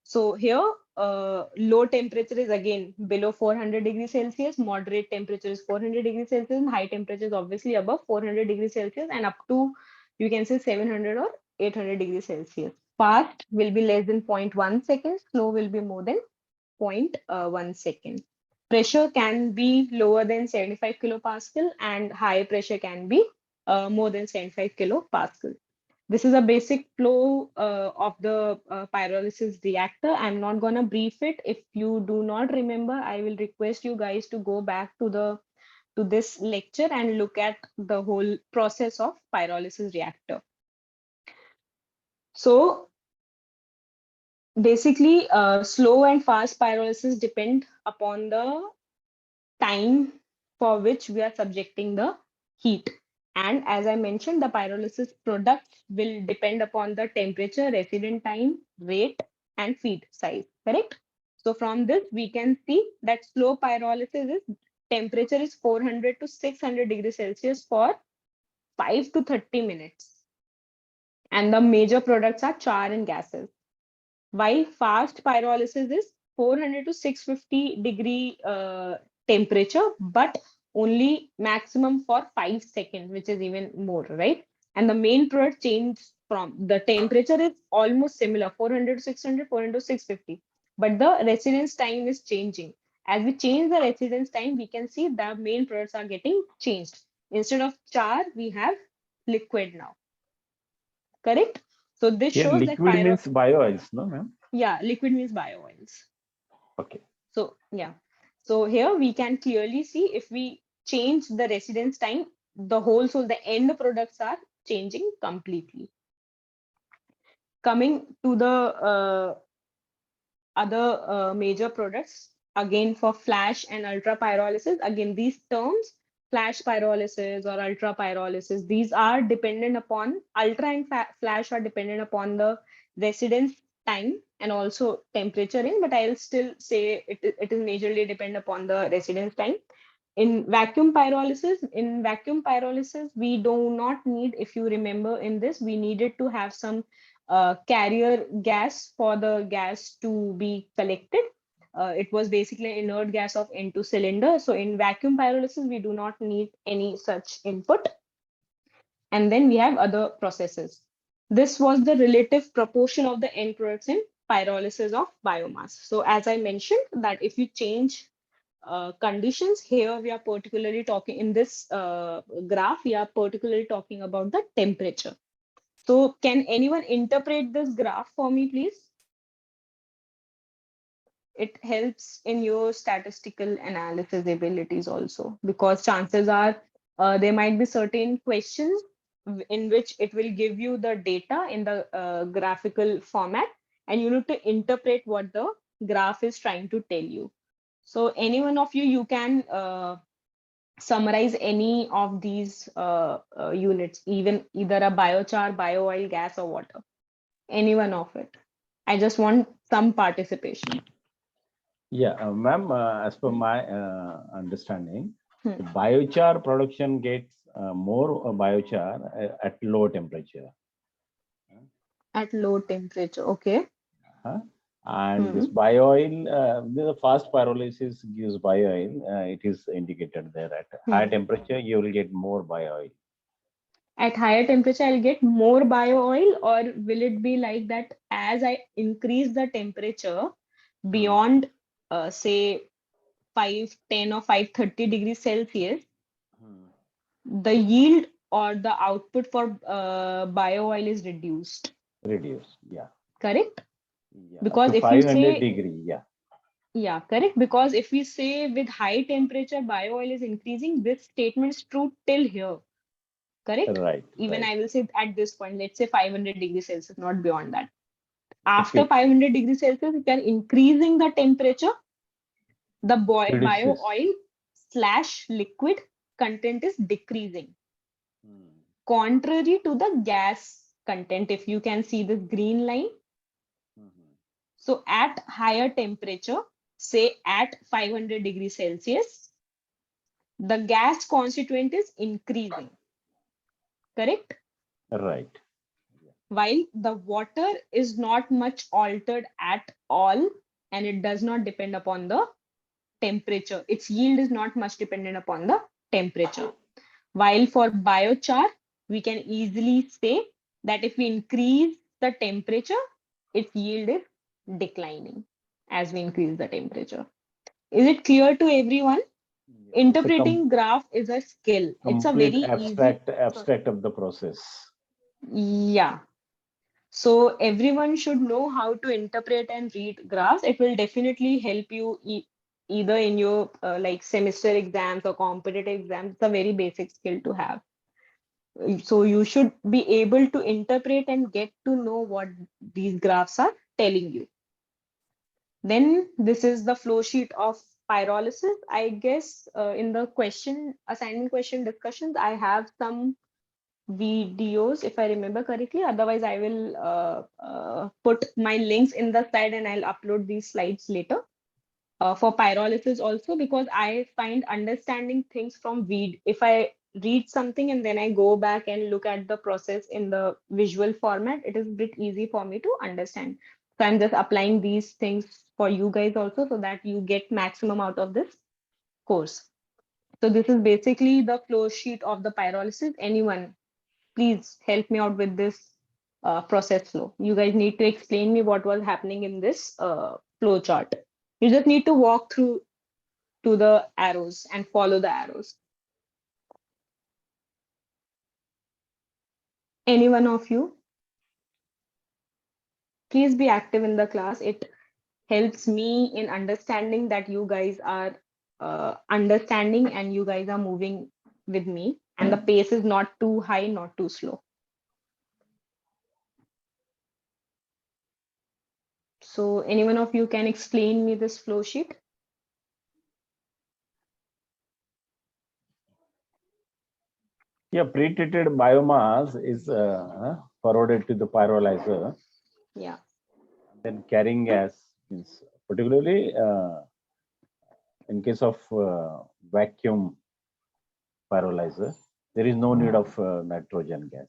So here, low temperature is again below 400 degrees Celsius, moderate temperature is 400 degrees Celsius, and high temperature is obviously above 400 degrees Celsius and up to, you can say, 700 or 800 degrees Celsius. Fast will be less than 0.1 second, slow will be more than 0.1 second. Pressure can be lower than 75 kilopascal and high pressure can be more than 75 kilopascal. This is a basic flow of the pyrolysis reactor. I'm not gonna brief it. If you do not remember, I will request you guys to go back to this lecture and look at the whole process of pyrolysis reactor. So basically, slow and fast pyrolysis depend upon the time for which we are subjecting the heat. And as I mentioned, the pyrolysis products will depend upon the temperature, resident time, rate, and feed size, correct? So from this, we can see that slow pyrolysis is temperature is 400 to 600 degrees Celsius for 5 to 30 minutes. And the major products are char and gases. While fast pyrolysis is 400 to 650 degree temperature, but only maximum for 5 seconds, which is even more, right? And the main product changes from the temperature is almost similar, 400 to 600, 400 to 650, but the residence time is changing. As we change the residence time, we can see the main products are getting changed. Instead of char, we have liquid now, correct? So this Here, shows that liquid means bio oils, no, ma'am? Yeah, liquid means bio oils. Okay. So yeah, so here we can clearly see if we change the residence time, the end products are changing completely. Coming to the other major products, again for flash and ultra pyrolysis, again these terms, flash pyrolysis or ultra pyrolysis, these are dependent upon, ultra and flash are dependent upon the residence time and also temperature in, but I'll still say it is majorly depend upon the residence time. In vacuum pyrolysis, we do not need, if you remember in this, we needed to have some carrier gas for the gas to be collected. It was basically inert gas of N2 cylinder. So in vacuum pyrolysis, we do not need any such input. And then we have other processes. This was the relative proportion of the end products in pyrolysis of biomass. So as I mentioned that if you change conditions, here we are particularly talking in this graph, we are particularly talking about the temperature. So can anyone interpret this graph for me, please? It helps in your statistical analysis abilities also, because chances are there might be certain questions in which it will give you the data in the graphical format, and you need to interpret what the graph is trying to tell you. So any one of you can summarize any of these units, even either a biochar, bio oil, gas, or water. Any one of it. I just want some participation. Yeah, ma'am, as per my understanding, the biochar production gets more biochar at low temperature. At low temperature, okay. And this bio oil, the fast pyrolysis gives bio oil. It is indicated there at high temperature, you will get more bio oil. At higher temperature, I'll get more bio oil, or will it be like that as I increase the temperature beyond, say, 510 or 530 degrees Celsius, the yield or the output for bio oil is reduced? Reduced, yeah. Correct? Yeah, because if 500 you say degree, yeah. Yeah, correct. Because if we say with high temperature bio oil is increasing, this statement is true till here. correct? Right. Even right. I will say at this point, let's say 500 degrees Celsius, not beyond that. After Okay. 500 degrees Celsius, if you are increasing the temperature, the bio Reduces. oil / liquid content is decreasing. Hmm. Contrary to the gas content, if you can see this green line. Mhm. So at higher temperature, say at 500 degrees Celsius, the gas constituent is increasing, correct? Right. While the water is not much altered at all, and it does not depend upon the temperature. Its yield is not much dependent upon the temperature. While for biochar, we can easily say that if we increase the temperature, its yield is declining as we increase the temperature. Is it clear to everyone? Yeah, it's a Interpreting graph is a skill. It's a complete very easy. abstract of the process. Yeah. So everyone should know how to interpret and read graphs. It will definitely help you either in your like semester exams or competitive exams. It's a very basic skill to have. So you should be able to interpret and get to know what these graphs are telling you. Then this is the flow sheet of pyrolysis. I guess in the assignment question discussions, I have some videos if I remember correctly. Otherwise, I will put my links in the slide and I'll upload these slides later. For pyrolysis also, because I find understanding things from if I read something and then I go back and look at the process in the visual format, it is a bit easy for me to understand. So I'm just applying these things for you guys also so that you get maximum out of this course. So this is basically the flow sheet of the pyrolysis. Anyone, please help me out with this process flow. You guys need to explain me what was happening in this flow chart. You just need to walk through to the arrows and follow the arrows. Any one of you, please be active in the class. It helps me in understanding that you guys are understanding and you guys are moving with me, and the pace is not too high, not too slow. So any one of you can explain me this flow sheet? Yeah, pre-treated biomass is forwarded to the pyrolyzer. Yeah. Then carrying gas means particularly in case of vacuum pyrolyzer, there is no need of nitrogen gas.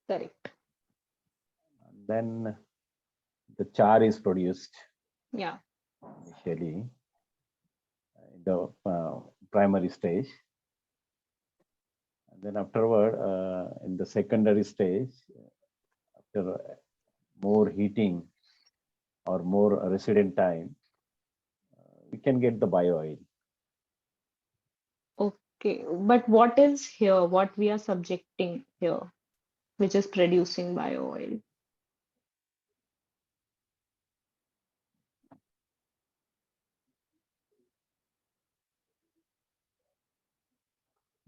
Correct. And then the char is produced. Yeah. Initially in the primary stage. And then afterward, in the secondary stage, after more heating or more resident time, we can get the bio oil. Okay, but what is here? What we are subjecting here, which is producing bio oil?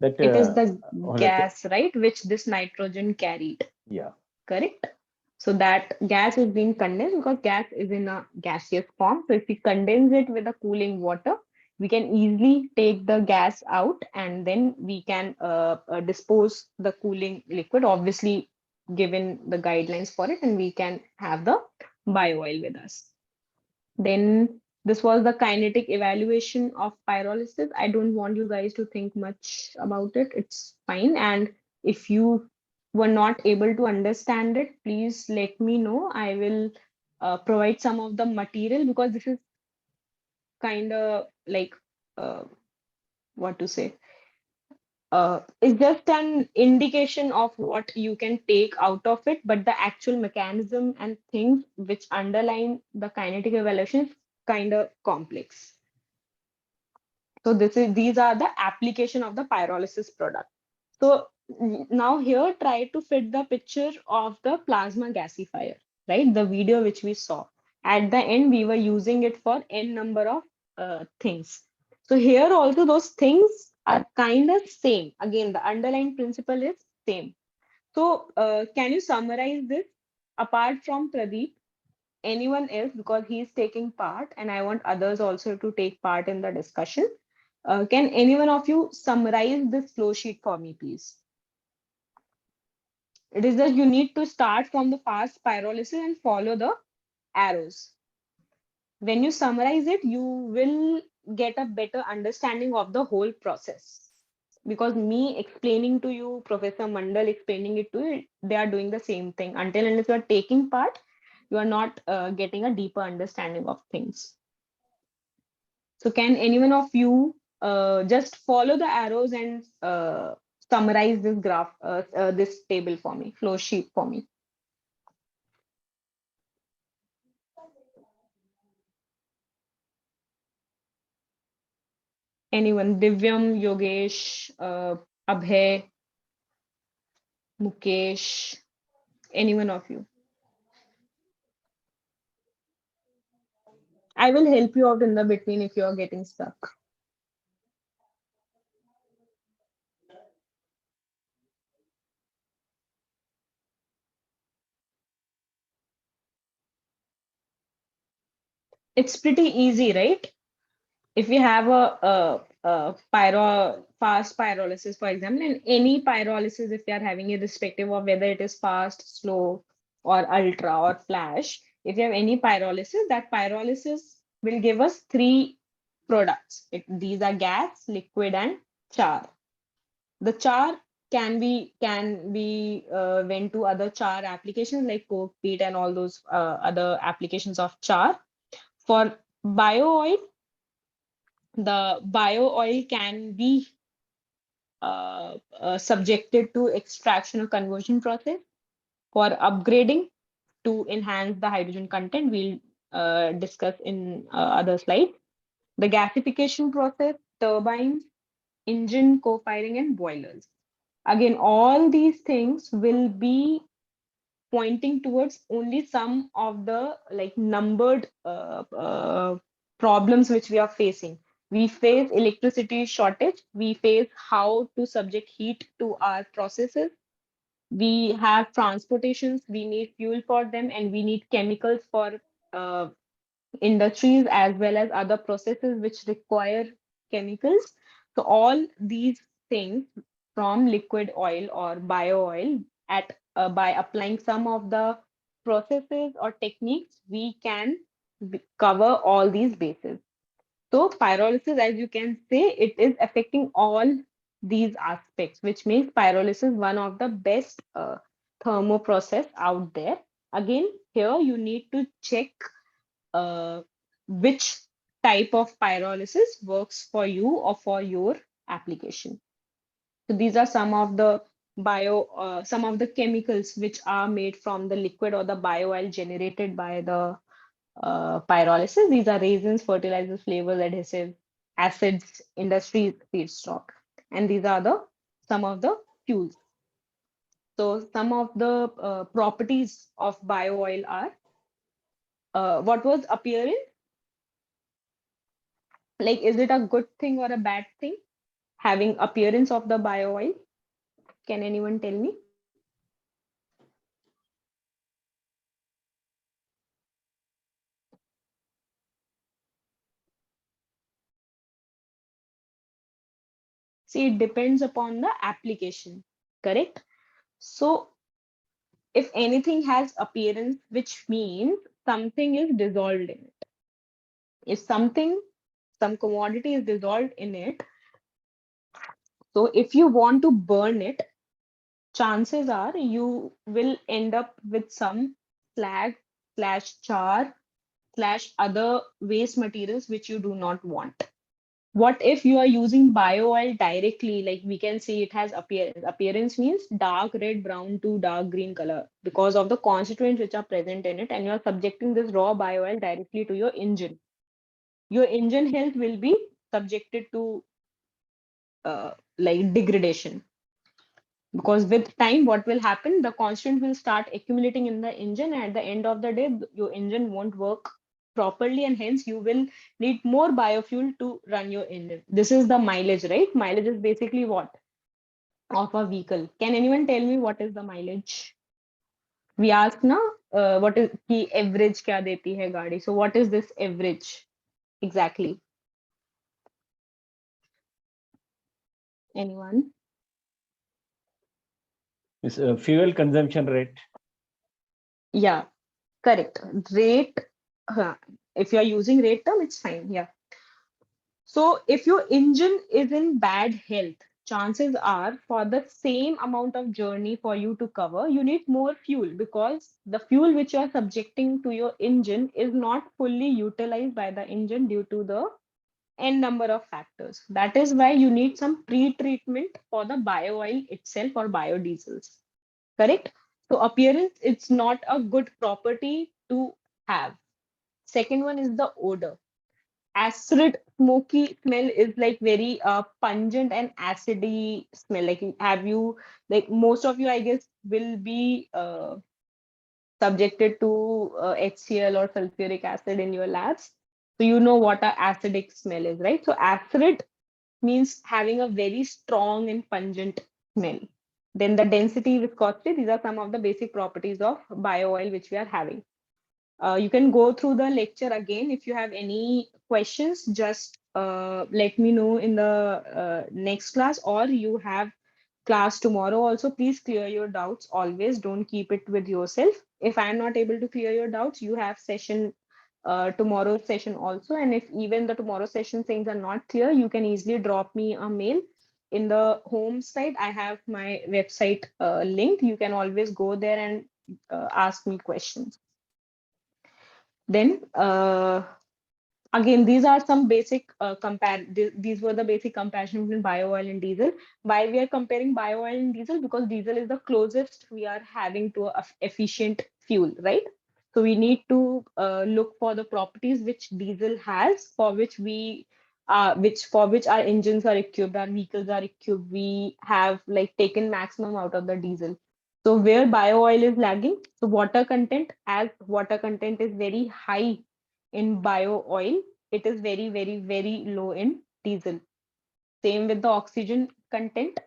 That It is the like, gas, right, which this nitrogen carried, yeah, correct? So that gas is being condensed because gas is in a gaseous form. So if we condense it with a cooling water, we can easily take the gas out and then we can dispose the cooling liquid, obviously given the guidelines for it, and we can have the bio oil with us. Then this was the kinetic evaluation of pyrolysis. I don't want you guys to think much about it. It's fine. And if you were not able to understand it, please let me know. I will provide some of the material because this is kind of like what to say. It's just an indication of what you can take out of it, but the actual mechanism and things which underline the kinetic evaluation is kind of complex. So these are the application of the pyrolysis product. So now here try to fit the picture of the plasma gasifier, right? The video which we saw. At the end, we were using it for n number of things. So here also those things are kind of same. Again, the underlying principle is same. So can you summarize this apart from Pradeep? Anyone else, because he's taking part and I want others also to take part in the discussion. Can any one of you summarize this flow sheet for me, please? It is that you need to start from the fast pyrolysis and follow the arrows. When you summarize it, you will get a better understanding of the whole process. Because me explaining to you, Professor Mandal explaining it to you, they are doing the same thing. Until unless you are taking part, you are not getting a deeper understanding of things. So can anyone of you just follow the arrows and summarize this graph, this table for me, flow sheet for me? Anyone? Divyam, Yogesh, Abhay, Mukesh, anyone of you? I will help you out in the between if you are getting stuck. It's pretty easy, right? If we have a fast pyrolysis, for example, and any pyrolysis, if we are having, irrespective of whether it is fast, slow, or ultra or flash, if you have any pyrolysis, that pyrolysis will give us three products. These are gas, liquid, and char. The char can be went to other char applications like coke, peat, and all those other applications of char. For bio oil, the bio oil can be subjected to extraction or conversion process. For upgrading to enhance the hydrogen content, we'll discuss in other slides. The gasification process, turbines, engine co-firing, and boilers. Again, all these things will be pointing towards only some of the like numbered problems which we are facing. We face electricity shortage. We face how to subject heat to our processes. We have transportations. We need fuel for them, and we need chemicals for uh, industries as well as other processes which require chemicals. So all these things from liquid oil or bio oil at by applying some of the processes or techniques, we can cover all these bases. So pyrolysis, as you can say, it is affecting all these aspects, which makes pyrolysis one of the best thermo process out there. Again, here you need to check uh, which type of pyrolysis works for you or for your application. So these are some of the chemicals which are made from the liquid or the bio oil generated by the pyrolysis. These are resins, fertilizers, flavors, adhesives, acids, industry feedstock, and these are the some of the fuels. So some of the properties of bio oil are what was appearing, like, is it a good thing or a bad thing having appearance of the bio oil? Can anyone tell me? See, it depends upon the application, correct? So if anything has appearance, which means something is dissolved in it. If some commodity is dissolved in it, so if you want to burn it, chances are you will end up with some slag slash char slash other waste materials which you do not want. What if you are using bio oil directly? Like, we can see it has appearance. Appearance means dark red, brown to dark green color because of the constituents which are present in it, and you are subjecting this raw bio oil directly to your engine. Your engine health will be subjected to like degradation, because with time what will happen, the constant will start accumulating in the engine, and at the end of the day your engine won't work properly, and hence you will need more biofuel to run your engine. This is the mileage, right? Mileage is basically what? of a vehicle. Can anyone tell me what is the mileage? We asked na, what is the average kya deti hai gaadi? So what is this average exactly? Anyone? It's fuel consumption rate. Yeah, correct. Rate, if you are using rate term, it's fine. Yeah. So if your engine is in bad health, chances are for the same amount of journey for you to cover, you need more fuel because the fuel which you are subjecting to your engine is not fully utilized by the engine due to the n number of factors. That is why you need some pre-treatment for the bio oil itself or biodiesels. Correct? So appearance, it's not a good property to have. Second one is the odor. Acid smoky smell is like very pungent and acidy smell. Like have you, like most of you I guess will be subjected to HCl or sulfuric acid in your labs, so you know what a acidic smell is, right? So acid means having a very strong and pungent smell. Then the density, viscosity, these are some of the basic properties of bio oil which we are having. You can go through the lecture again. If you have any questions, just let me know in the next class, or you have class tomorrow also. Please clear your doubts. Always don't keep it with yourself. If I'm not able to clear your doubts, you have session tomorrow's session also. And if even the tomorrow session things are not clear, you can easily drop me a mail. In the home site, I have my website link. You can always go there and ask me questions. Then again, these are some basic these were the basic comparison between bio oil and diesel. Why we are comparing bio oil and diesel? Because diesel is the closest we are having to a efficient fuel, right? So we need to look for the properties which diesel has, for which we which for which our engines are equipped, our vehicles are equipped. We have like taken maximum out of the diesel. So where bio oil is lagging, so water content, as water content is very high in bio oil, it is very, very, very low in diesel. Same with the oxygen content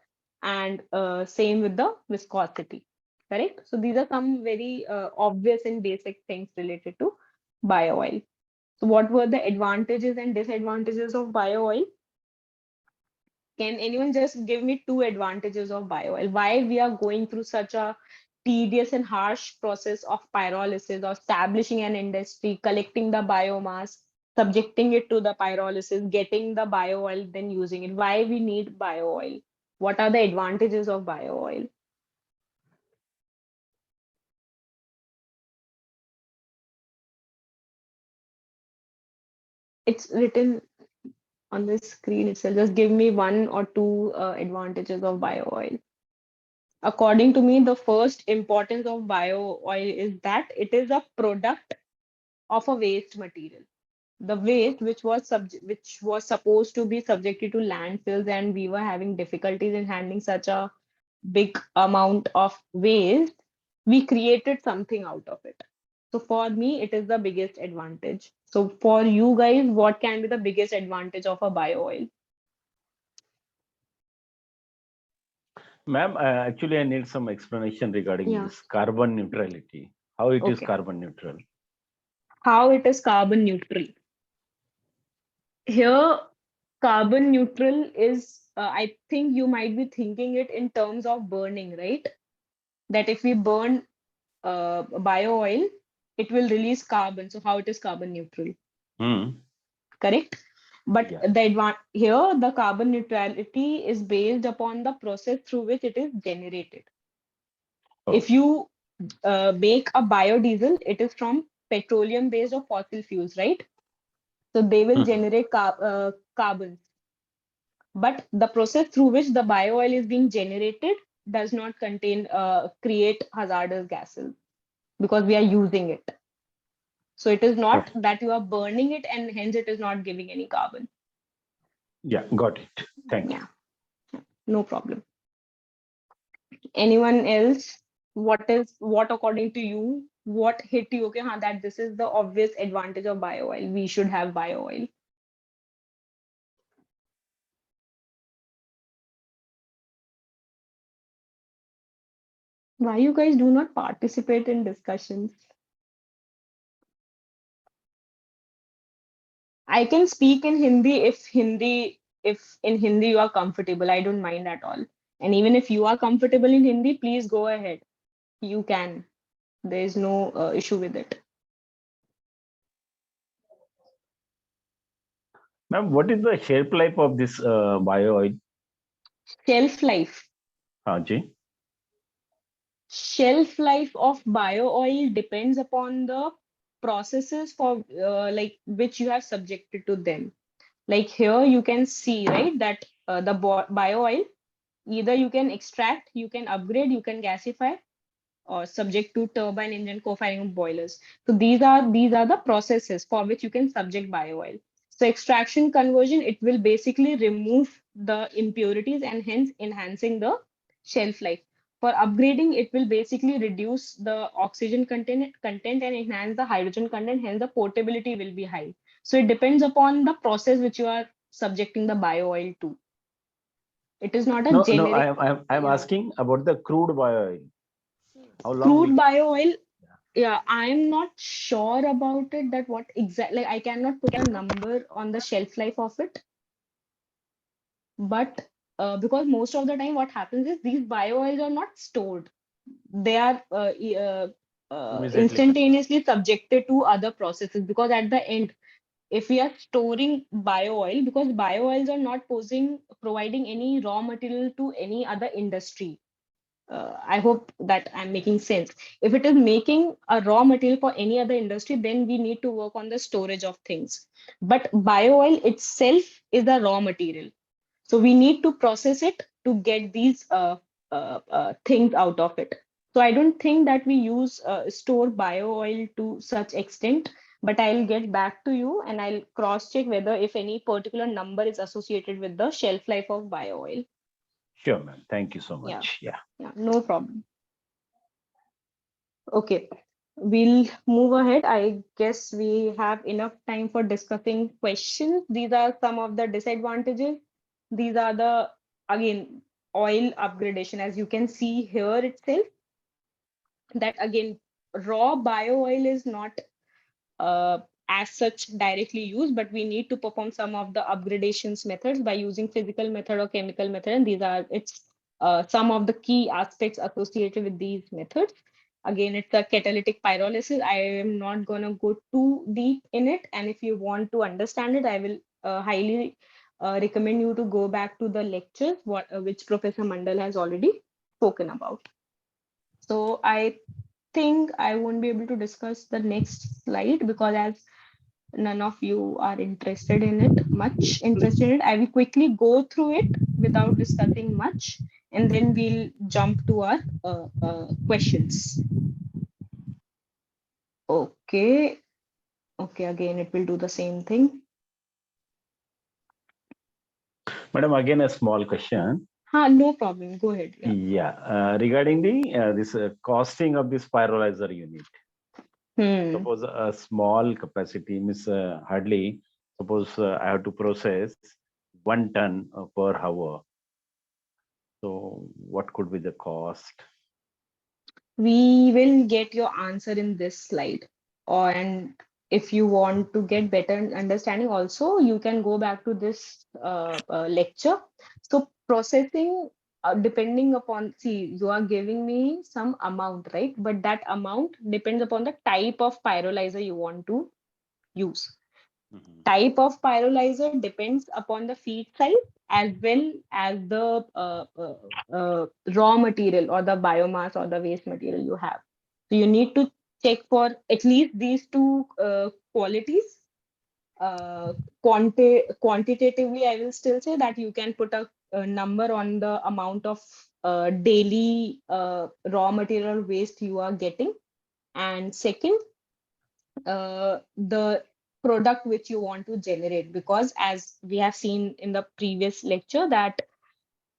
and same with the viscosity. Correct? So these are some very obvious and basic things related to bio oil. So what were the advantages and disadvantages of bio oil? Can anyone just give me two advantages of bio oil? Why we are going through such a tedious and harsh process of pyrolysis, or establishing an industry, collecting the biomass, subjecting it to the pyrolysis, getting the bio oil, then using it? Why we need bio oil? What are the advantages of bio oil? It's written on the screen itself. Just give me one or two advantages of bio oil. According to me, the first importance of bio oil is that it is a product of a waste material. The waste which was supposed to be subjected to landfills, and we were having difficulties in handling such a big amount of waste, we created something out of it. So for me, it is the biggest advantage. So for you guys, what can be the biggest advantage of a bio oil? Ma'am, actually, I need some explanation regarding this carbon neutrality. How it is carbon neutral? How it is carbon neutral? Here, carbon neutral is, I think you might be thinking it in terms of burning, right? That if we burn bio oil, it will release carbon. So how it is carbon neutral? Correct? But here, the carbon neutrality is based upon the process through which it is generated. If you make a biodiesel, it is from petroleum based or fossil fuels, right? So they will generate carbons. But the process through which the bio oil is being generated does not contain create hazardous gases, because we are using it. So it is not that you are burning it and hence it is not giving any carbon. Yeah, got it. Thank you. No problem. Anyone else? What according to you, what hit you? Okay, that this is the obvious advantage of bio oil. We should have bio oil. Why you guys do not participate in discussions? I can speak in if in Hindi you are comfortable. I don't mind at all. And even if you are comfortable in Hindi, please go ahead. You can. There is no issue with it. Ma'am, what is the shelf life of this bio oil? Shelf life. Ji. Shelf life of bio oil depends upon the processes for like which you have subjected to them. Like here you can see, right, that the bio oil, either you can extract, you can upgrade, you can gasify, or subject to turbine engine co-firing boilers. So these are the processes for which you can subject bio oil. So extraction conversion, it will basically remove the impurities and hence enhancing the shelf life. For upgrading, it will basically reduce the oxygen content and enhance the hydrogen content, hence the portability will be high. So it depends upon the process which you are subjecting the bio oil to. It is not a No, generic. I'm Yeah. asking about the crude bio oil. How long Crude will bio oil, yeah, I'm not sure about it, that what exactly, like, I cannot put a number on the shelf life of it, but because most of the time what happens is these bio oils are not stored. They are immediately consumed? instantaneously subjected to other processes, because at the end, if we are storing bio oil, because bio oils are not providing any raw material to any other industry. I hope that I'm making sense. If it is making a raw material for any other industry, then we need to work on the storage of things. But bio oil itself is a raw material. So we need to process it to get these things out of it. So I don't think that we use store bio oil to such extent, but I'll get back to you and I'll cross check whether if any particular number is associated with the shelf life of bio oil. Sure, ma'am. Thank you so Yeah, much. Yeah. yeah, no problem. Okay, we'll move ahead. I guess we have enough time for discussing questions. These are some of the disadvantages. These are the, again, oil upgradation. As you can see here itself, that again, raw bio oil is not uh, as such directly used, but we need to perform some of the upgradations methods by using physical method or chemical method. And these are, it's some of the key aspects associated with these methods. Again, it's a catalytic pyrolysis. I am not going to go too deep in it. And if you want to understand it, I will highly recommend you to go back to the lectures, which Professor Mandal has already spoken about. So I think I won't be able to discuss the next slide because as none of you are much interested in it, I will quickly go through it without discussing much, and then we'll jump to our questions. Okay. Okay, again, it will do the same thing. Madam, again, a small question. No problem. Go ahead. Yeah. Yeah. Regarding the this costing of this pyrolyzer unit. Suppose a small capacity means hardly, suppose I have to process 1 ton per hour. So what could be the cost? We will get your answer in this slide. And if you want to get better understanding also, you can go back to this lecture. So processing, depending upon, see, you are giving me some amount, right? But that amount depends upon the type of pyrolyzer you want to use. Type of pyrolyzer depends upon the feed size as well as the raw material or the biomass or the waste material you have. So you need to check for at least these two qualities. Quantitatively, I will still say that you can put a number on the amount of daily raw material waste you are getting. And second, the product which you want to generate, because as we have seen in the previous lecture that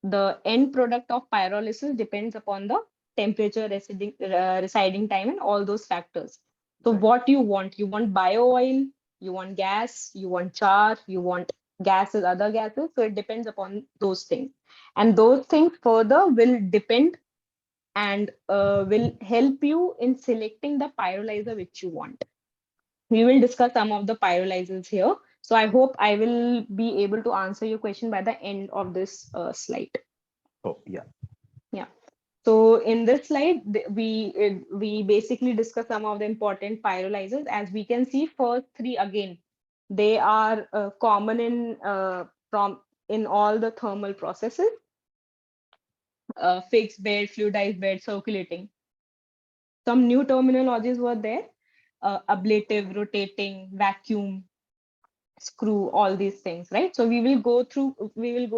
the end product of pyrolysis depends upon the temperature, residing time, and all those factors. So Right. what you want bio oil, you want gas, you want char, you want gases, other gases. So it depends upon those things, and those things further will depend and will help you in selecting the pyrolyzer which you want. We will discuss some of the pyrolyzers here. So I hope I will be able to answer your question by the end of this slide. Oh, yeah. Yeah. So in this slide, we basically discuss some of the important pyrolyzers. As we can see, first three again, they are common in all the thermal processes: fixed bed, fluidized bed, circulating. Some new terminologies were there: ablative, rotating, vacuum, screw, all these things, right? So we will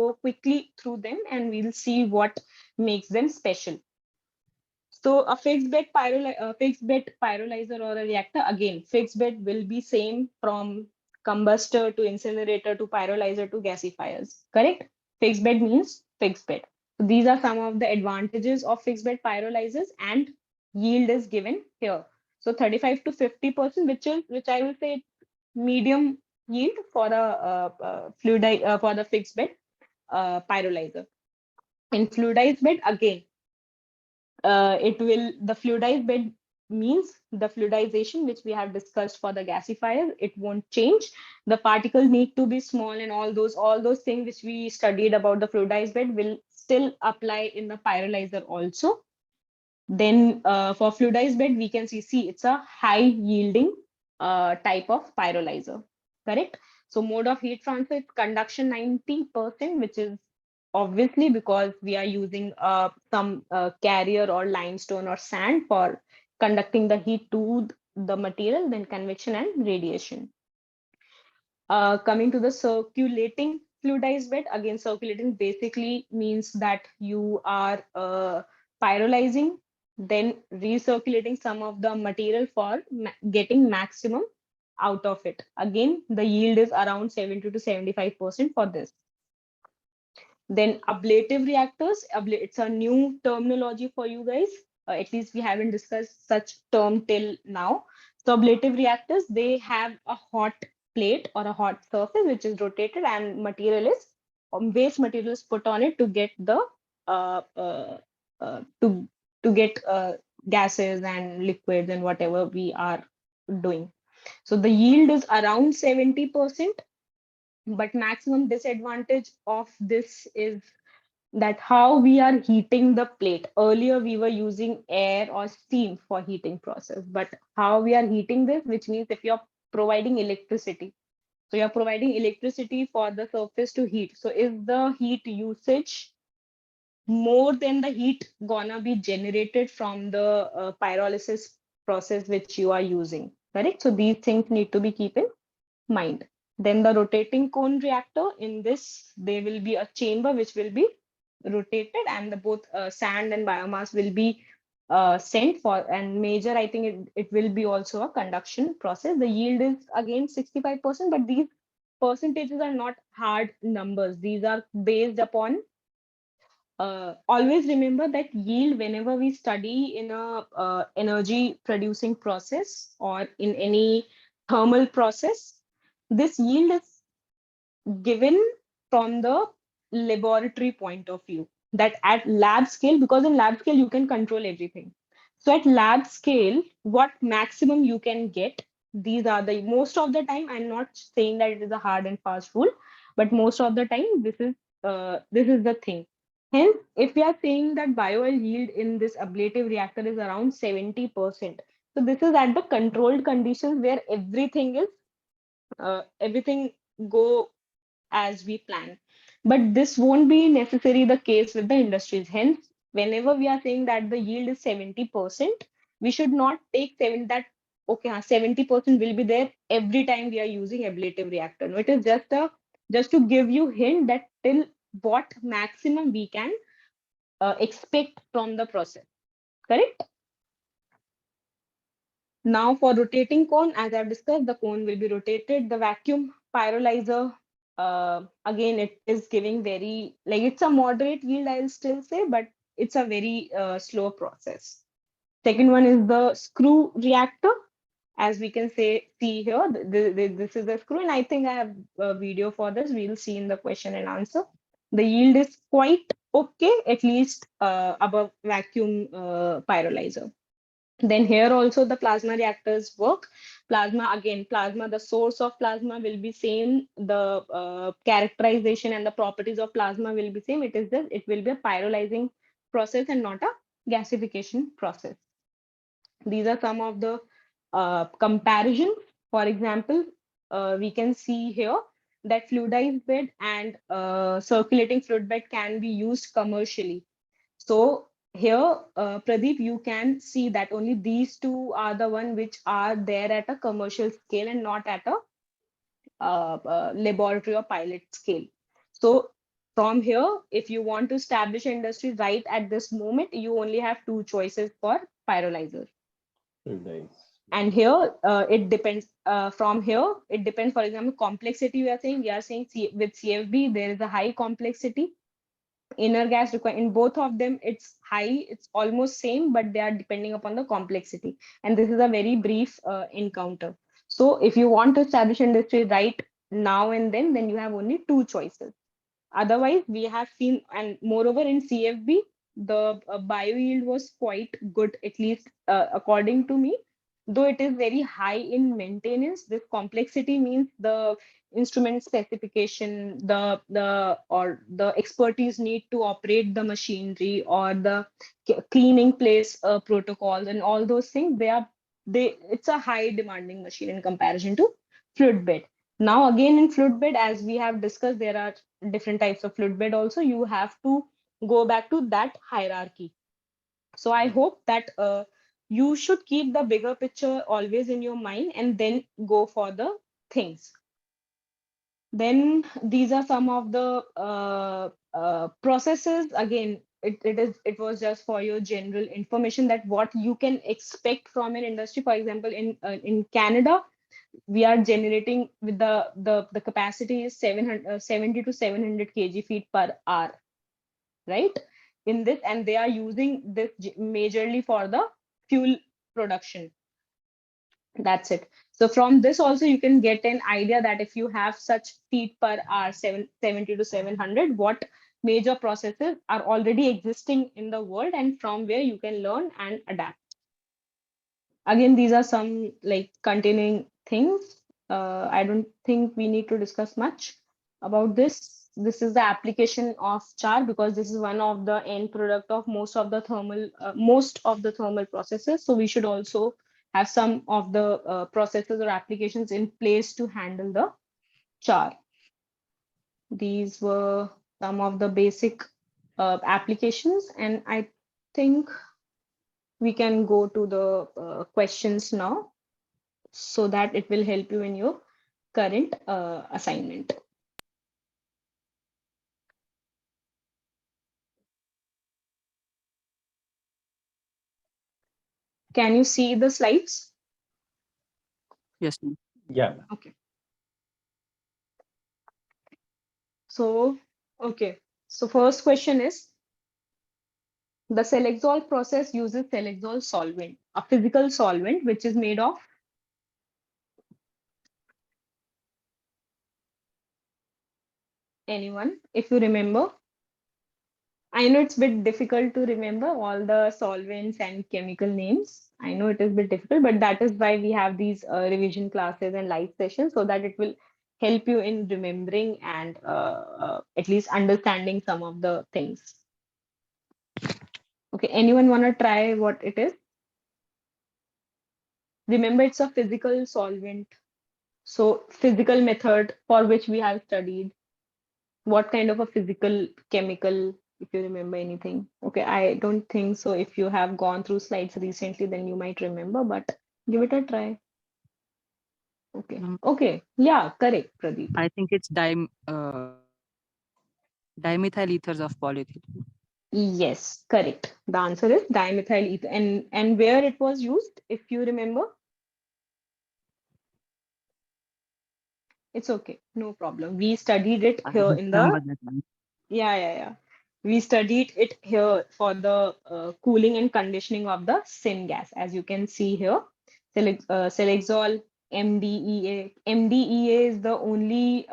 go quickly through them, and we'll see what makes them special. So a fixed bed pyrolyzer or a reactor, again, fixed bed will be same from combustor to incinerator to pyrolyzer to gasifiers, correct? Fixed bed means fixed bed. So these are some of the advantages of fixed bed pyrolyzers, and yield is given here. So 35 to 50%, which I will say medium yield for for the fixed bed pyrolyzer. In fluidized bed, again, the fluidized bed means the fluidization which we have discussed for the gasifier, it won't change. The particles need to be small, and all those things which we studied about the fluidized bed will still apply in the pyrolyzer also. Then for fluidized bed, we can see it's a high yielding type of pyrolyzer, correct? So mode of heat transfer is conduction 90%, which is obviously because we are using some carrier or limestone or sand for conducting the heat to the material, then convection and radiation. Coming to the circulating fluidized bed, again, circulating basically means that you are pyrolyzing, then recirculating some of the material for getting maximum out of it. Again, the yield is around 70 to 75% for this. Then ablative reactors, it's a new terminology for you guys. At least we haven't discussed such term till now. So ablative reactors, they have a hot plate or a hot surface which is rotated, and waste material is put on it to get the uh, uh, to get gases and liquids and whatever we are doing. So the yield is around 70%. But maximum disadvantage of this is that how we are heating the plate. Earlier we were using air or steam for heating process, but how we are heating this, which means if you're providing electricity, so you're providing electricity for the surface to heat. So is the heat usage more than the heat gonna be generated from the pyrolysis process which you are using, correct? So these things need to be keep in mind. Then the rotating cone reactor, in this, there will be a chamber which will be rotated, and the both sand and biomass will be sent for, and major, I think it will be also a conduction process. The yield is again 65%, but these percentages are not hard numbers. These are based upon, always remember that yield whenever we study in a energy producing process or in any thermal process, this yield is given from the laboratory point of view, that at lab scale, because in lab scale you can control everything. So at lab scale, what maximum you can get, these are the, most of the time, I'm not saying that it is a hard and fast rule, but most of the time this is the thing. Hence, if we are saying that bio-oil yield in this ablative reactor is around 70%, so this is at the controlled conditions where everything go as we plan. But this won't be necessarily the case with the industries. Hence, whenever we are saying that the yield is 70%, we should not take that, okay, 70% will be there every time we are using ablative reactor. No, it is just to give you hint that till what maximum we can expect from the process, correct? Now for rotating cone, as I've discussed, the cone will be rotated. The vacuum pyrolyzer, again, it is giving very, like, it's a moderate yield, I'll still say, but it's a very slow process. Second one is the screw reactor. As we can see here, this is the screw, and I think I have a video for this. We'll see in the question and answer. The yield is quite okay, at least above vacuum pyrolyzer. Then here also the plasma reactors work. Plasma, again, plasma, the source of plasma will be same. The characterization and the properties of plasma will be same. It will be a pyrolyzing process and not a gasification process. These are some of the comparisons. For example, we can see here that fluidized bed and circulating fluid bed can be used commercially. So here, Pradeep, you can see that only these two are the one which are there at a commercial scale and not at a laboratory or pilot scale. So from here, if you want to establish an industry right at this moment, you only have two choices for pyrolyzer. And here it depends. From here, it depends. For example, complexity. We are saying with CFB there is a high complexity. Inner gas require in both of them. It's high. It's almost same, but they are depending upon the complexity. And this is a very brief encounter. So if you want to establish industry right now and then you have only two choices. Otherwise, we have seen, and moreover in CFB, the bio yield was quite good, at least according to me. Though it is very high in maintenance, this complexity means the instrument specification, the expertise need to operate the machinery or the cleaning place protocols and all those things. It's a high demanding machine in comparison to fluid bed. Now again in fluid bed, as we have discussed, there are different types of fluid bed also. You have to go back to that hierarchy. So I hope that you should keep the bigger picture always in your mind and then go for the things. Then these are some of the processes. Again, it was just for your general information that what you can expect from an industry. For example, in Canada, we are generating with the capacity is 70 to 700 kg feet per hour, right? In this, and they are using this majorly for the fuel production. That's it. So from this also you can get an idea that if you have such feet per hour, 70 to 700, what major processes are already existing in the world and from where you can learn and adapt. Again, these are some like continuing things. I don't think we need to discuss much about this. This is the application of char because this is one of the end product of most of the thermal processes. So we should also have some of the processes or applications in place to handle the char. These were some of the basic applications, and I think we can go to the questions now so that it will help you in your current assignment. Can you see the slides? Yes, ma'am. Yeah. Okay. So, okay. So first question is, the Selexol process uses Selexol solvent, a physical solvent which is made of anyone, if you remember. I know it's a bit difficult to remember all the solvents and chemical names. I know it is a bit difficult, but that is why we have these revision classes and live sessions so that it will help you in remembering and at least understanding some of the things. Okay, anyone want to try what it is? Remember, it's a physical solvent. So physical method for which we have studied. What kind of a physical chemical, if you remember anything? Okay, I don't think so. If you have gone through slides recently, then you might remember, but give it a try. Okay. Okay. Yeah, correct, Pradeep. I think it's dimethyl ethers of polyethylene. Yes, correct. The answer is dimethyl ether. And where it was used, if you remember? It's okay, no problem. We studied it I here don't in remember the that one. yeah. We studied it here for the cooling and conditioning of the syngas. As you can see here, Selexol, MDEA. MDEA is the only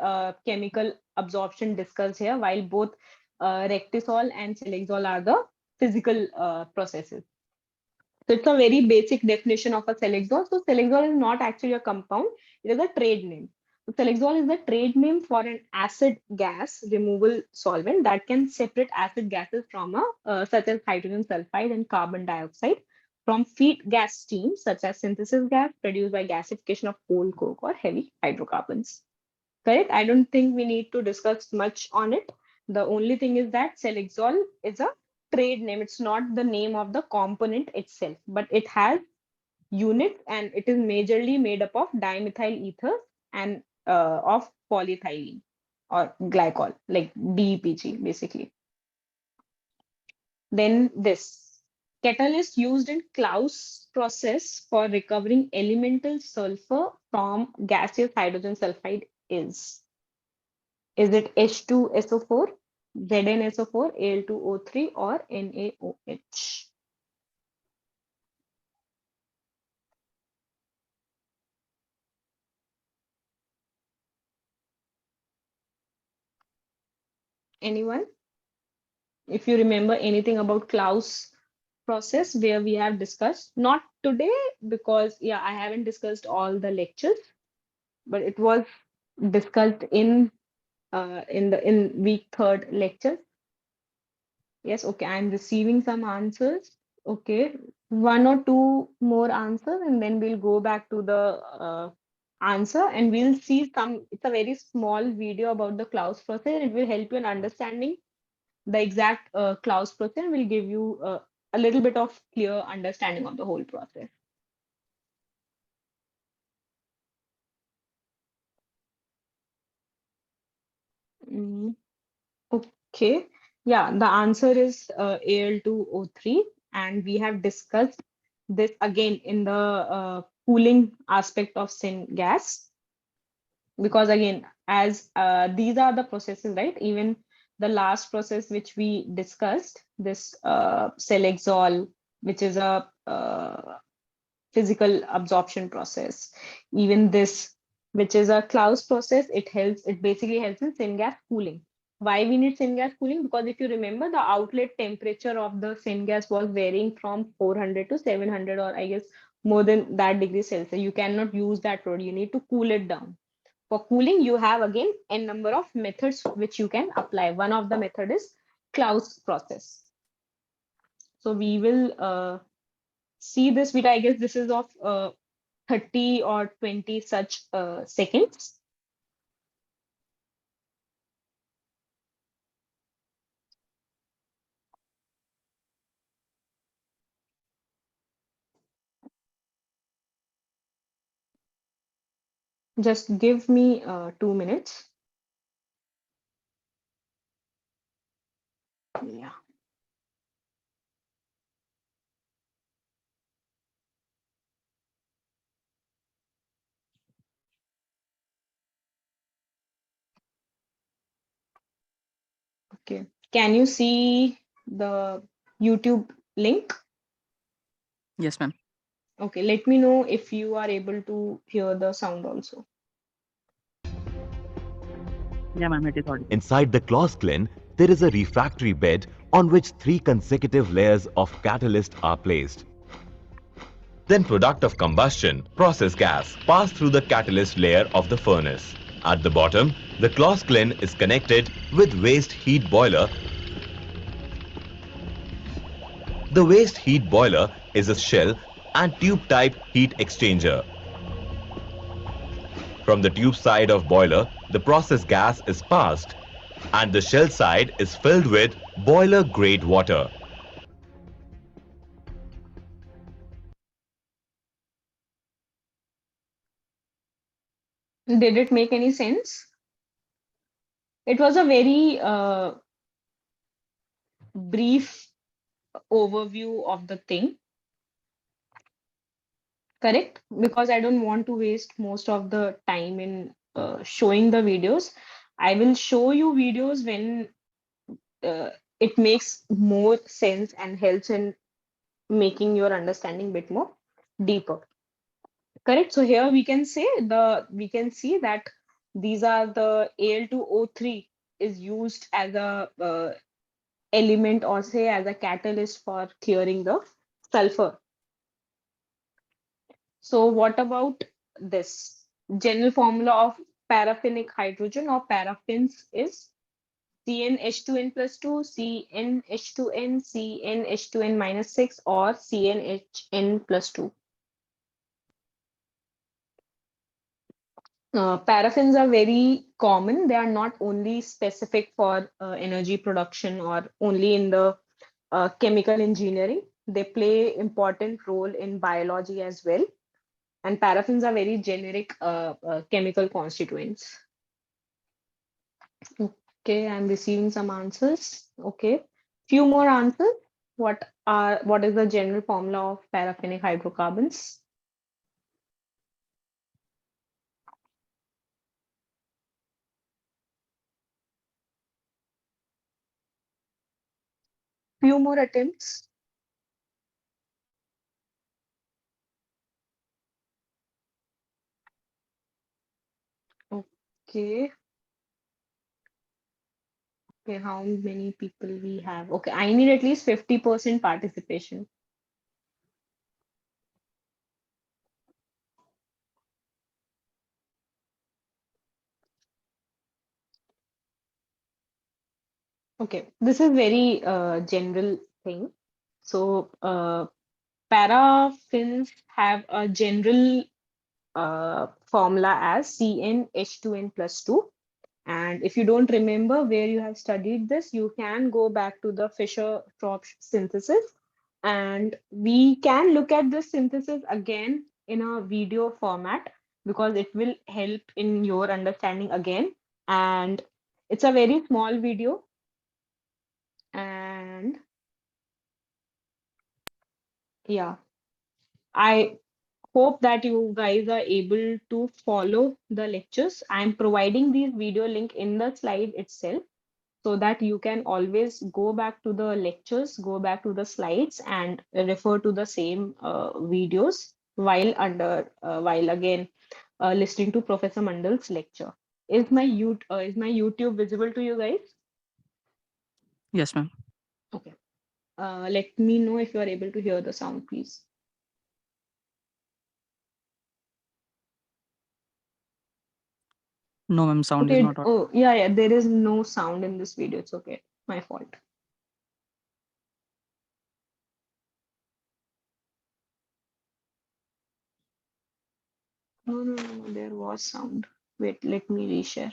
chemical absorption discussed here, while both rectisol and Selexol are the physical processes. So it's a very basic definition of a Selexol. So Selexol is not actually a compound, it is a trade name. So Selexol is the trade name for an acid gas removal solvent that can separate acid gases from such as hydrogen sulfide and carbon dioxide from feed gas streams such as synthesis gas produced by gasification of coal, coke, or heavy hydrocarbons. Correct? I don't think we need to discuss much on it. The only thing is that Selexol is a trade name. It's not the name of the component itself, but it has units and it is majorly made up of dimethyl ethers and of polyethylene or glycol, like DEPG basically. Then this catalyst used in Claus process for recovering elemental sulfur from gaseous hydrogen sulfide is it H2SO4, ZnSO4, Al2O3, or NaOH? Anyone? If you remember anything about Claus process where we have discussed, not today because yeah, I haven't discussed all the lectures, but it was discussed in week 3rd lecture. Yes, okay, I'm receiving some answers. Okay, 1 or 2 more answers, and then we'll go back to the answer and we'll see some. It's a very small video about the Claus process. It will help you in understanding the exact Claus process and will give you a little bit of clear understanding of the whole process. Okay, yeah, the answer is Al2O3, and we have discussed this again in the cooling aspect of syngas, because again, as these are the processes, right? Even the last process which we discussed, this Selexol, which is a physical absorption process, even this, which is a Claus process, it basically helps in syngas cooling. Why we need syngas cooling? Because if you remember, the outlet temperature of the syngas was varying from 400 to 700, or I guess more than that degrees Celsius. You cannot use that road. You need to cool it down. For cooling, you have again n number of methods which you can apply. One of the method is Claus process. So we will see this video. I guess this is of 30 or 20 such seconds. Just give me 2 minutes. Yeah. Okay. Can you see the YouTube link? Yes, ma'am. Okay. Let me know if you are able to hear the sound also. Yeah, ma'am, it is audible. Inside the Claus kiln, there is a refractory bed on which 3 consecutive layers of catalyst are placed. Then product of combustion, process gas, pass through the catalyst layer of the furnace. At the bottom, the Claus kiln is connected with waste heat boiler. The waste heat boiler is a shell and tube type heat exchanger. From the tube side of boiler, the process gas is passed and the shell side is filled with boiler grade water. Did it make any sense? It was a very brief overview of the thing. Correct? Because I don't want to waste most of the time in showing the videos. I will show you videos when it makes more sense and helps in making your understanding a bit more deeper. Correct? So here we can see that these are the Al2O3 is used as a element, or say as a catalyst for clearing the sulfur. So what about this? General formula of paraffinic hydrogen or paraffins is CnH2n plus 2, CnH2n, CnH2n minus 6, or CnHn plus 2. Paraffins are very common. They are not only specific for energy production or only in the chemical engineering. They play important role in biology as well. And paraffins are very generic chemical constituents. Okay, I'm receiving some answers. Okay, few more answers. What is the general formula of paraffinic hydrocarbons? Few more attempts. Okay. Okay, how many people we have? Okay, I need at least 50% participation. Okay, this is very general thing. So paraffins have a general formula as CnH2n plus 2. And if you don't remember where you have studied this, you can go back to the Fischer-Tropsch synthesis. And we can look at this synthesis again in a video format because it will help in your understanding again. And it's a very small video. And yeah, I hope that you guys are able to follow the lectures. I'm providing these video link in the slide itself, so that you can always go back to the lectures, go back to the slides, and refer to the same videos while again listening to Professor Mandal's lecture. Is my YouTube visible to you guys? Yes, ma'am. Okay. Let me know if you are able to hear the sound, please. No, ma'am. Sound is Okay. not. Oh, yeah. There is no sound in this video. It's okay. My fault. No. There was sound. Wait, let me reshare.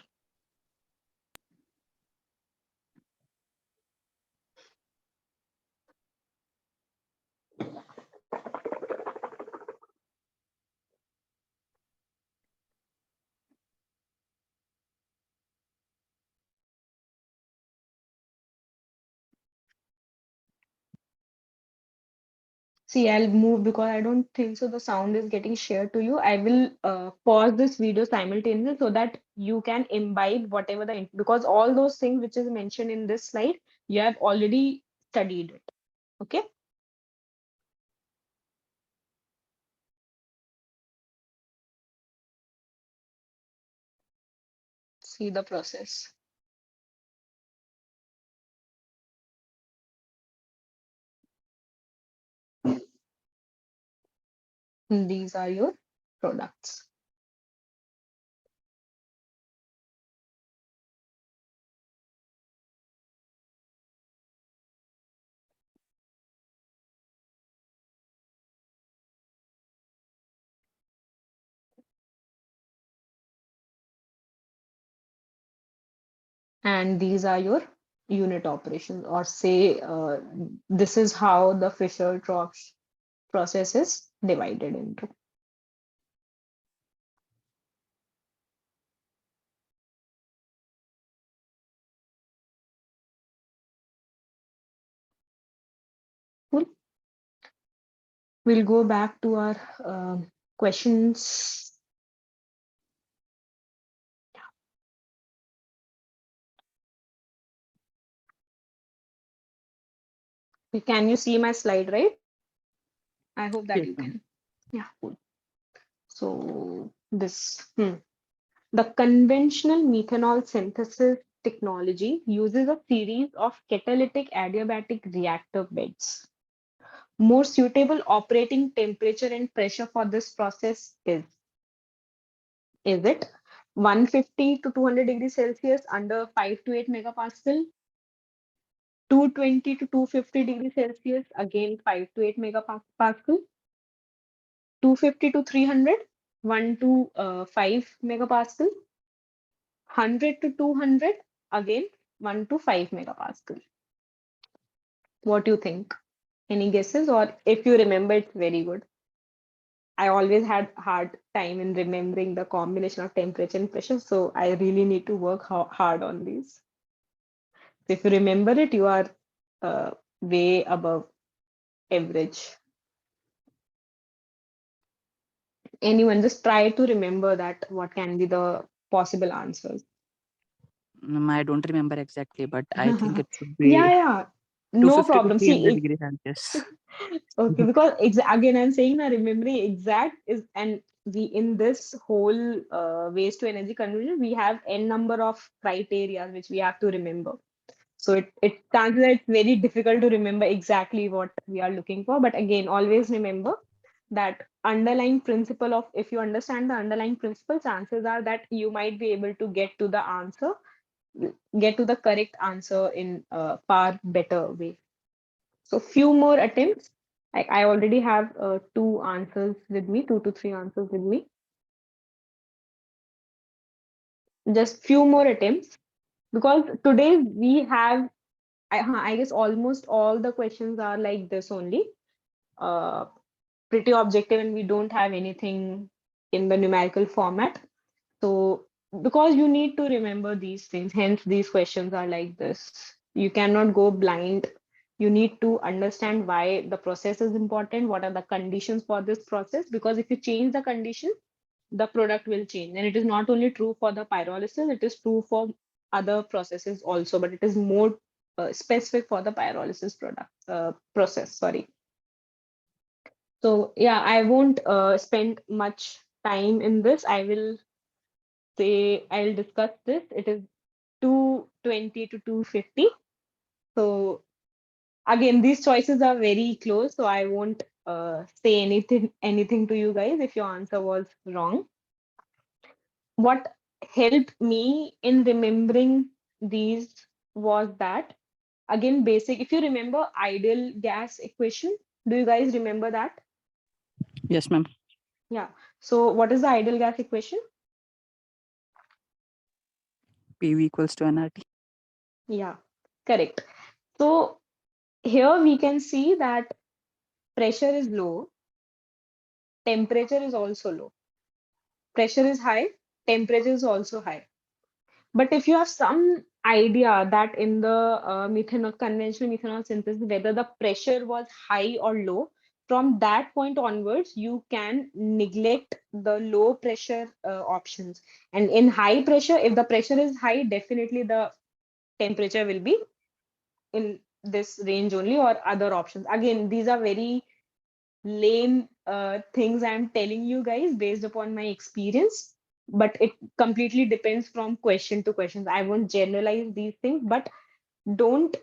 See, I'll move because I don't think so the sound is getting shared to you. I will pause this video simultaneously so that you can imbibe whatever because all those things which is mentioned in this slide, you have already studied it. Okay. See the process. These are your products. And these are your unit operations, or say this is how the Fischer-Tropsch process is divided into. Cool. We'll go back to our questions. Can you see my slide, right? I hope that Yes, you ma'am. can. Yeah, cool. So this, the conventional methanol synthesis technology uses a series of catalytic adiabatic reactor beds. More suitable operating temperature and pressure for this process is it 150 to 200 degrees Celsius under 5 to 8 megapascal, 220 to 250 degrees Celsius, again 5 to 8 megapascal, 250 to 300, 1 to 5 megapascal, 100 to 200, again 1 to 5 megapascal. What do you think? Any guesses? Or if you remember, it's very good. I always had hard time in remembering the combination of temperature and pressure, so I really need to work hard on these. If you remember it, you are way above average. Anyone, just try to remember that what can be the possible answers. I don't remember exactly, but I think it should Yeah, be yeah. No 250 to problem. 300 See, degrees Celsius. okay, because again, I'm saying that remembering exact is, and we in this whole waste to energy conversion, we have n number of criteria which we have to remember. So it chances that it's very difficult to remember exactly what we are looking for. But again, always remember that underlying principle of, if you understand the underlying principle, chances are that you might be able to get to the answer, get to the correct answer in a far better way. So few more attempts. I already have 2 answers with me, 2 to 3 answers with me. Just few more attempts, because today we have, I guess almost all the questions are like this only, pretty objective, and we don't have anything in the numerical format. So because you need to remember these things, hence these questions are like this. You cannot go blind. You need to understand why the process is important, what are the conditions for this process, because if you change the condition, the product will change. And it is not only true for the pyrolysis, it is true for other processes also, but it is more specific for the pyrolysis process. Sorry. So yeah, I won't spend much time in this. I'll discuss this. It is 220 to 250. So again, these choices are very close, so I won't say anything to you guys if your answer was wrong. What helped me in remembering these was that, again, basic, if you remember ideal gas equation, do you guys remember that? Yes, ma'am. Yeah. So what is the ideal gas equation? PV equals to nRT. Yeah, correct. So here we can see that pressure is low, temperature is also low. Pressure is high, temperature is also high. But if you have some idea that in the conventional methanol synthesis, whether the pressure was high or low, from that point onwards, you can neglect the low pressure options. And in high pressure, if the pressure is high, definitely the temperature will be in this range only, or other options. Again, these are very lame things I'm telling you guys based upon my experience, but it completely depends from question to questions. I won't generalize these things, but don't,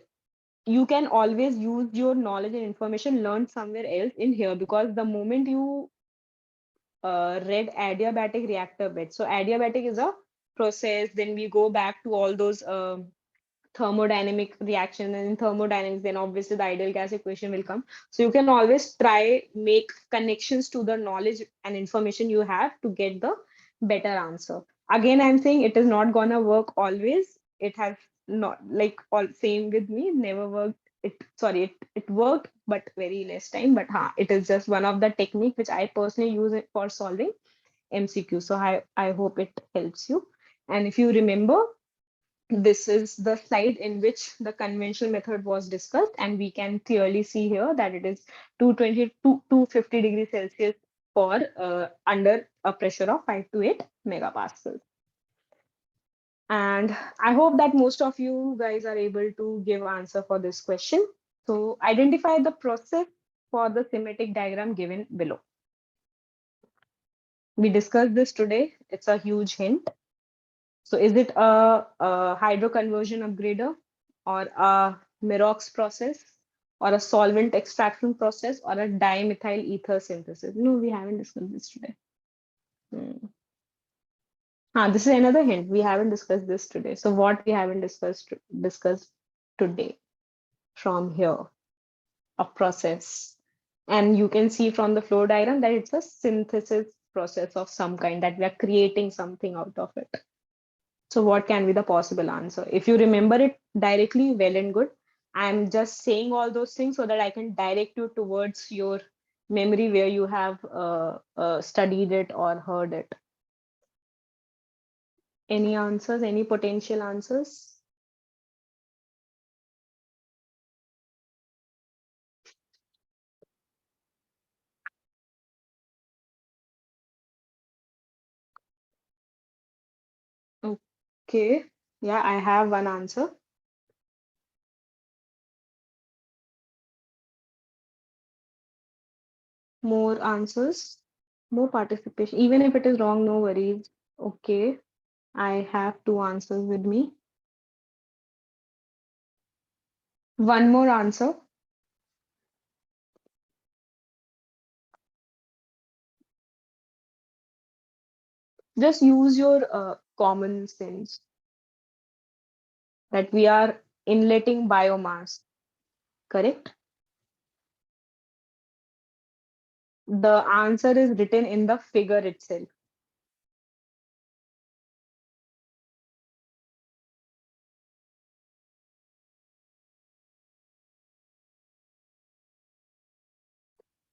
you can always use your knowledge and information learned somewhere else in here, because the moment you read adiabatic reactor bed, so adiabatic is a process, then we go back to all those thermodynamic reaction, and in thermodynamics, then obviously the ideal gas equation will come. So you can always try make connections to the knowledge and information you have to get the better answer. Again, I'm saying it is not gonna work always. It has not, like, all same with me, never worked. It worked, but very less time. But it is just one of the technique which I personally use it for solving MCQ. So I hope it helps you. And if you remember, this is the slide in which the conventional method was discussed, and we can clearly see here that it is 220 to 250 degrees Celsius for under a pressure of 5 to 8 megapascals. And I hope that most of you guys are able to give answer for this question. So identify the process for the schematic diagram given below. We discussed this today. It's a huge hint. So is it a hydroconversion upgrader, or a Mirox process, or a solvent extraction process, or a dimethyl ether synthesis? No, we haven't discussed this today. This is another hint. We haven't discussed this today. So what we haven't discussed today from here, a process. And you can see from the flow diagram that it's a synthesis process of some kind, that we are creating something out of it. So what can be the possible answer? If you remember it directly, well and good. I'm just saying all those things so that I can direct you towards your memory where you have studied it or heard it. Any answers, any potential answers? Okay, yeah, I have one answer. More answers, more participation. Even if it is wrong, no worries. Okay, I have two answers with me. One more answer. Just use your common sense that we are inletting biomass, correct? The answer is written in the figure itself.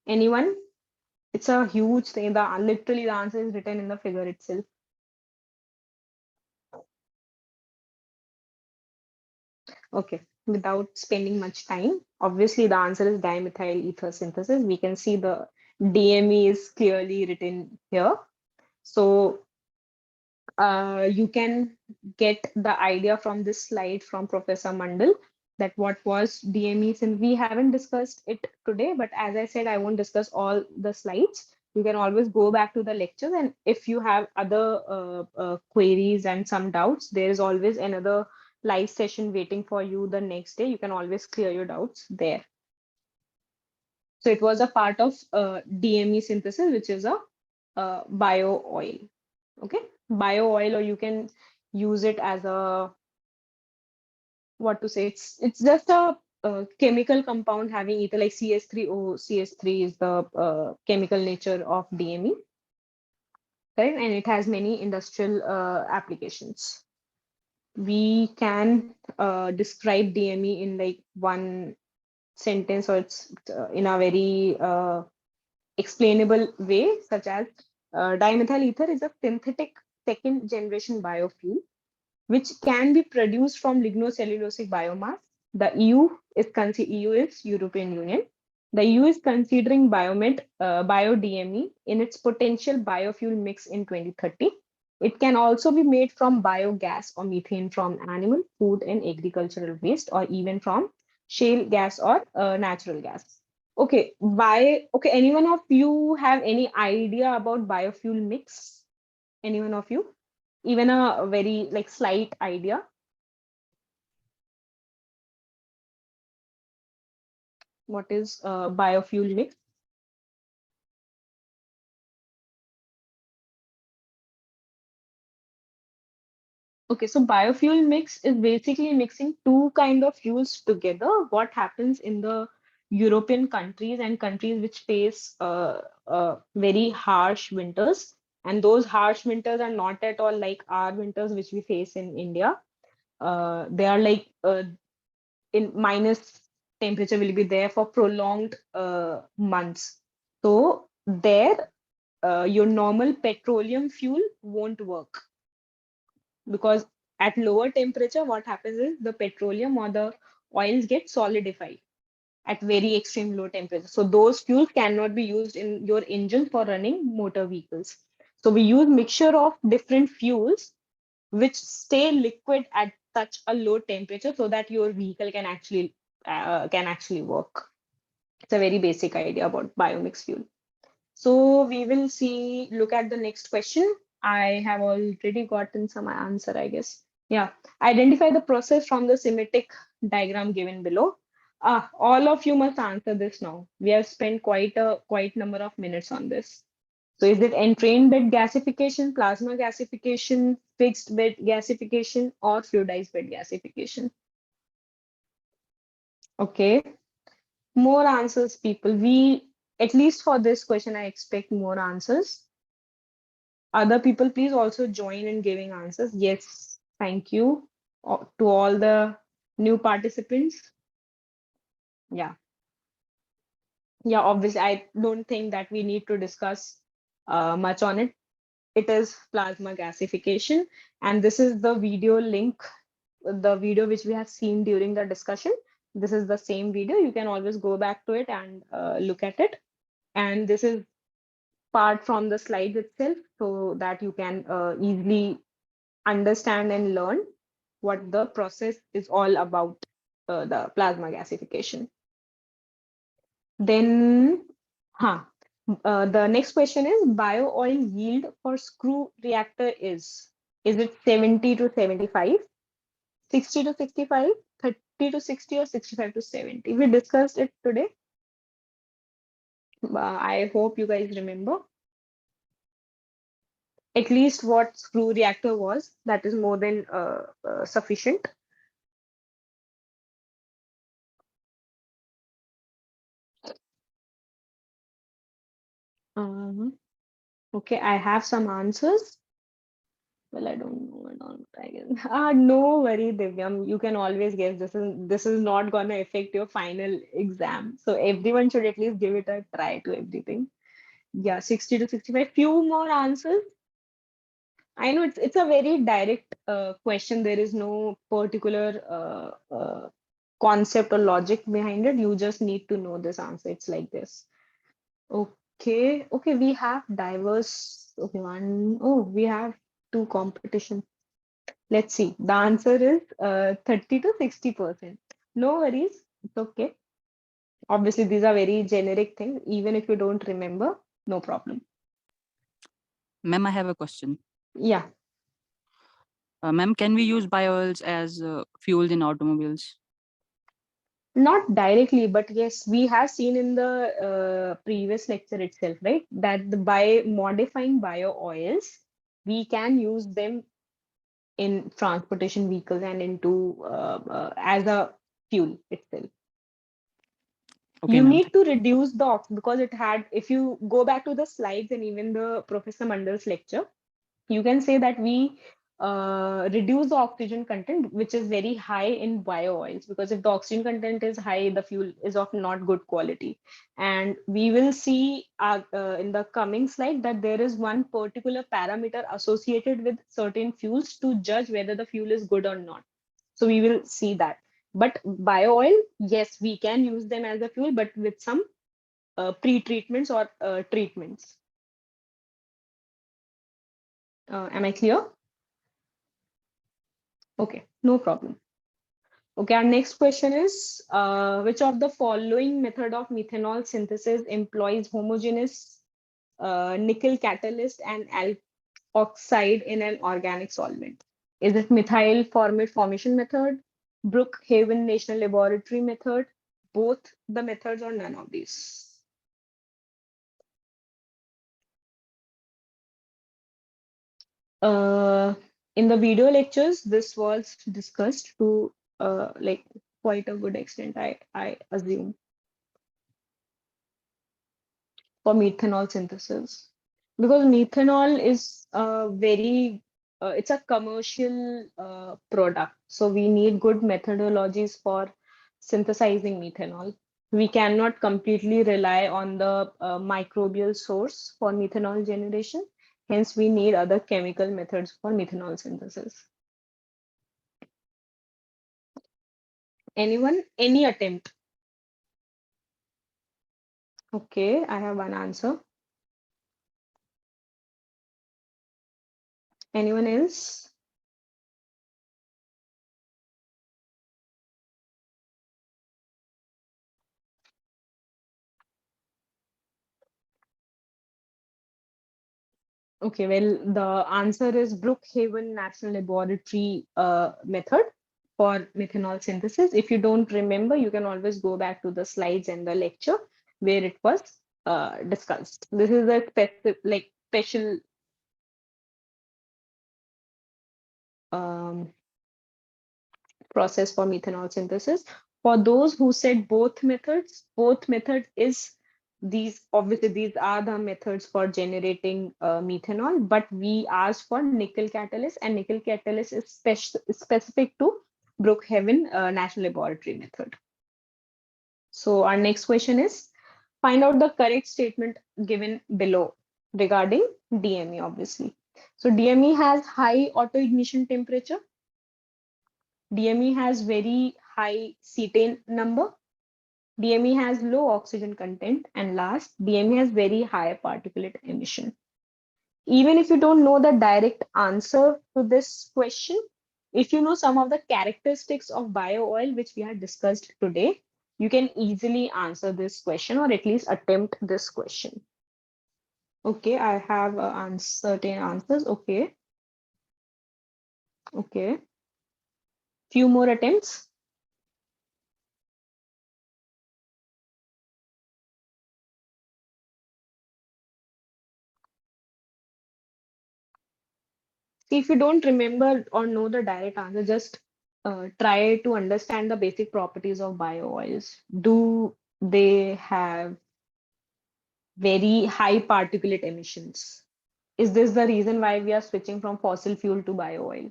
Anyone? It's a huge thing. Literally the answer is written in the figure itself. Okay, without spending much time, obviously the answer is dimethyl ether synthesis. We can see the DME is clearly written here. So you can get the idea from this slide from Professor Mandal that what was DME, since we haven't discussed it today, but as I said, I won't discuss all the slides. You can always go back to the lectures, and if you have other queries and some doubts, there is always another live session waiting for you the next day. You can always clear your doubts there. So it was a part of DME synthesis, which is a bio oil. Okay, bio oil, or you can use it as a, what to say, it's just a chemical compound having ether, like CS3O. CS3 is the chemical nature of DME, correct? And it has many industrial applications. We can describe DME in like one sentence, or it's in a very explainable way, such as dimethyl ether is a synthetic second generation biofuel which can be produced from lignocellulosic biomass. The EU is European Union. The EU is considering bio-DME in its potential biofuel mix in 2030. It can also be made from biogas or methane from animal, food, and agricultural waste, or even from shale gas or natural gas. Okay, anyone of you have any idea about biofuel mix? Anyone of you? Even a very like slight idea? What is biofuel mix? Okay, so biofuel mix is basically mixing two kind of fuels together. What happens in the European countries and countries which face very harsh winters, and those harsh winters are not at all like our winters which we face in India. They are like in minus temperature will be there for prolonged months. So there, your normal petroleum fuel won't work, because at lower temperature, what happens is the petroleum or the oils get solidified at very extreme low temperature. So those fuels cannot be used in your engine for running motor vehicles. So we use mixture of different fuels which stay liquid at such a low temperature so that your vehicle can actually work. It's a very basic idea about biomix fuel. So we will look at the next question. I have already gotten some answer, I guess. Yeah. Identify the process from the schematic diagram given below. All of you must answer this now. We have spent quite number of minutes on this. So is it entrained bed gasification, plasma gasification, fixed bed gasification, or fluidized bed gasification? Okay. More answers, people. At least for this question, I expect more answers. Other people, please also join in giving answers. Yes, thank you to all the new participants. Yeah. Yeah, obviously, I don't think that we need to discuss much on it. It is plasma gasification. And this is the video link, the video which we have seen during the discussion. This is the same video. You can always go back to it and look at it. And this is part from the slides itself so that you can easily understand and learn what the process is all about, the plasma gasification. Then, the next question is bio oil yield for screw reactor is it 70 to 75, 60 to 65, 30 to 60, or 65 to 70? We discussed it today. I hope you guys remember. At least what screw reactor was, that is more than sufficient. Okay, I have some answers. Well, I don't know. I guess. No worry, Divyam. You can always guess. This is not gonna affect your final exam. So everyone should at least give it a try to everything. Yeah, 60 to 65. Few more answers. I know it's a very direct question. There is no particular concept or logic behind it. You just need to know this answer. It's like this. Okay, we have diverse. Okay, we have two competition. Let's see. The answer is 30 to 60%. No worries. It's okay. Obviously, these are very generic things. Even if you don't remember, no problem. Ma'am, I have a question. Yeah. Ma'am, can we use bioils as fuel in automobiles? Not directly, but yes, we have seen in the previous lecture itself, right? That by modifying bio oils, we can use them in transportation vehicles and into as a fuel itself. Okay, You ma'am. need to reduce the because it had, if you go back to the slides and even the Professor Mandal's lecture, you can say that we reduce the oxygen content, which is very high in bio oils, because if the oxygen content is high, the fuel is of not good quality. And we will see in the coming slide that there is one particular parameter associated with certain fuels to judge whether the fuel is good or not. So we will see that. But bio oil, yes, we can use them as a fuel, but with some pre-treatments or treatments. Am I clear? Okay, no problem. Okay, our next question is, which of the following method of methanol synthesis employs homogeneous nickel catalyst and oxide in an organic solvent? Is it methyl formate formation method, Brookhaven National Laboratory method, both the methods, or none of these? In the video lectures, this was discussed to like quite a good extent, I assume, for methanol synthesis, because methanol is it's a commercial product, so we need good methodologies for synthesizing methanol. We cannot completely rely on the microbial source for methanol generation. Hence, we need other chemical methods for methanol synthesis. Anyone? Any attempt? Okay, I have one answer. Anyone else? Okay, well, the answer is Brookhaven National Laboratory method for methanol synthesis. If you don't remember, you can always go back to the slides and the lecture where it was discussed. This is a special process for methanol synthesis. For those who said both method is these, obviously these are the methods for generating methanol, but we asked for nickel catalyst, and nickel catalyst is specific to Brookhaven National Laboratory method. So our next question is, find out the correct statement given below regarding DME, obviously. So DME has high autoignition temperature. DME has very high cetane number. DME has low oxygen content. And last, DME has very high particulate emission. Even if you don't know the direct answer to this question, if you know some of the characteristics of bio oil, which we have discussed today, you can easily answer this question or at least attempt this question. Okay, I have certain answers. Okay. Okay. Few more attempts. See, if you don't remember or know the direct answer, just try to understand the basic properties of bio oils. Do they have very high particulate emissions? Is this the reason why we are switching from fossil fuel to bio oil?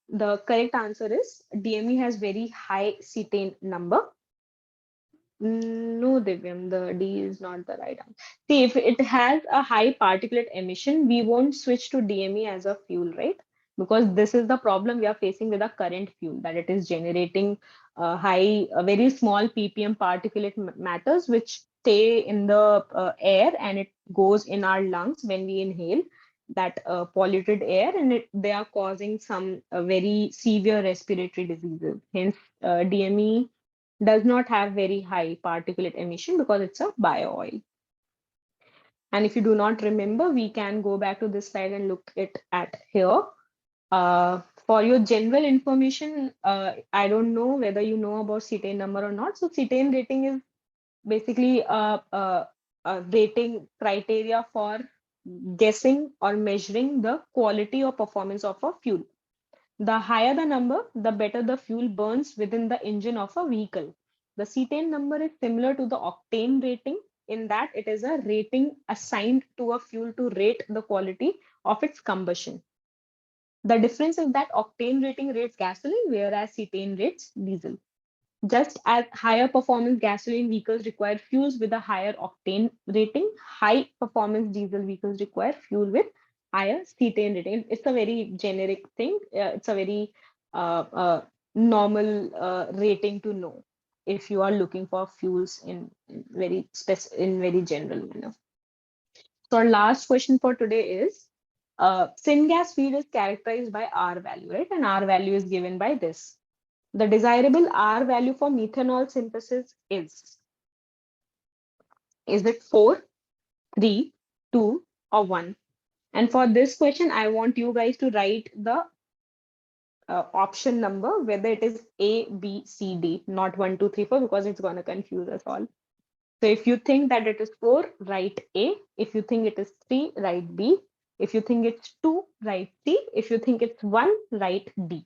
The correct answer is DME has very high cetane number. No, Divyam, the D is not the right answer. See, if it has a high particulate emission, we won't switch to DME as a fuel, right? Because this is the problem we are facing with the current fuel, that it is generating very small ppm particulate matters, which stay in the air and it goes in our lungs when we inhale that polluted air, and they are causing some very severe respiratory diseases. Hence, DME does not have very high particulate emission because it's a bio oil. And if you do not remember, we can go back to this slide and look it at here. For your general information, I don't know whether you know about cetane number or not. So cetane rating is basically a rating criteria for guessing or measuring the quality or performance of a fuel. The higher the number, the better the fuel burns within the engine of a vehicle. The cetane number is similar to the octane rating in that it is a rating assigned to a fuel to rate the quality of its combustion. The difference is that octane rating rates gasoline, whereas cetane rates diesel. Just as higher performance gasoline vehicles require fuels with a higher octane rating, high performance diesel vehicles require fuel with higher cetane rating. It's a very generic thing. It's a very normal rating to know if you are looking for fuels in very general manner. So our last question for today is, syngas feed is characterized by R value, right? And R value is given by this. The desirable R value for methanol synthesis is it 4, 3, 2, or 1? And for this question, I want you guys to write the option number, whether it is A, B, C, D, not 1, 2, 3, 4, because it's going to confuse us all. So if you think that it is 4, write A. If you think it is 3, write B. If you think it's 2, write C. If you think it's 1, write D.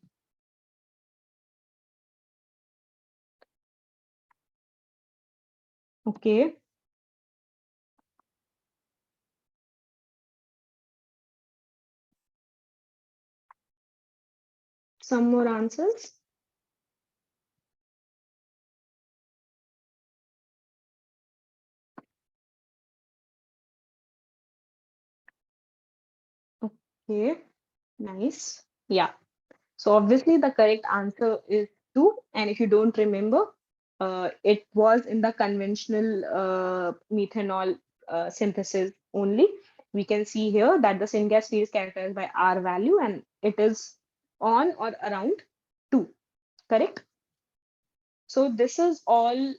Okay. Some more answers. Okay, nice. Yeah. So obviously the correct answer is 2. And if you don't remember, it was in the conventional methanol synthesis only. We can see here that the syngas feed is characterized by R value and it is on or around 2, correct? So this is all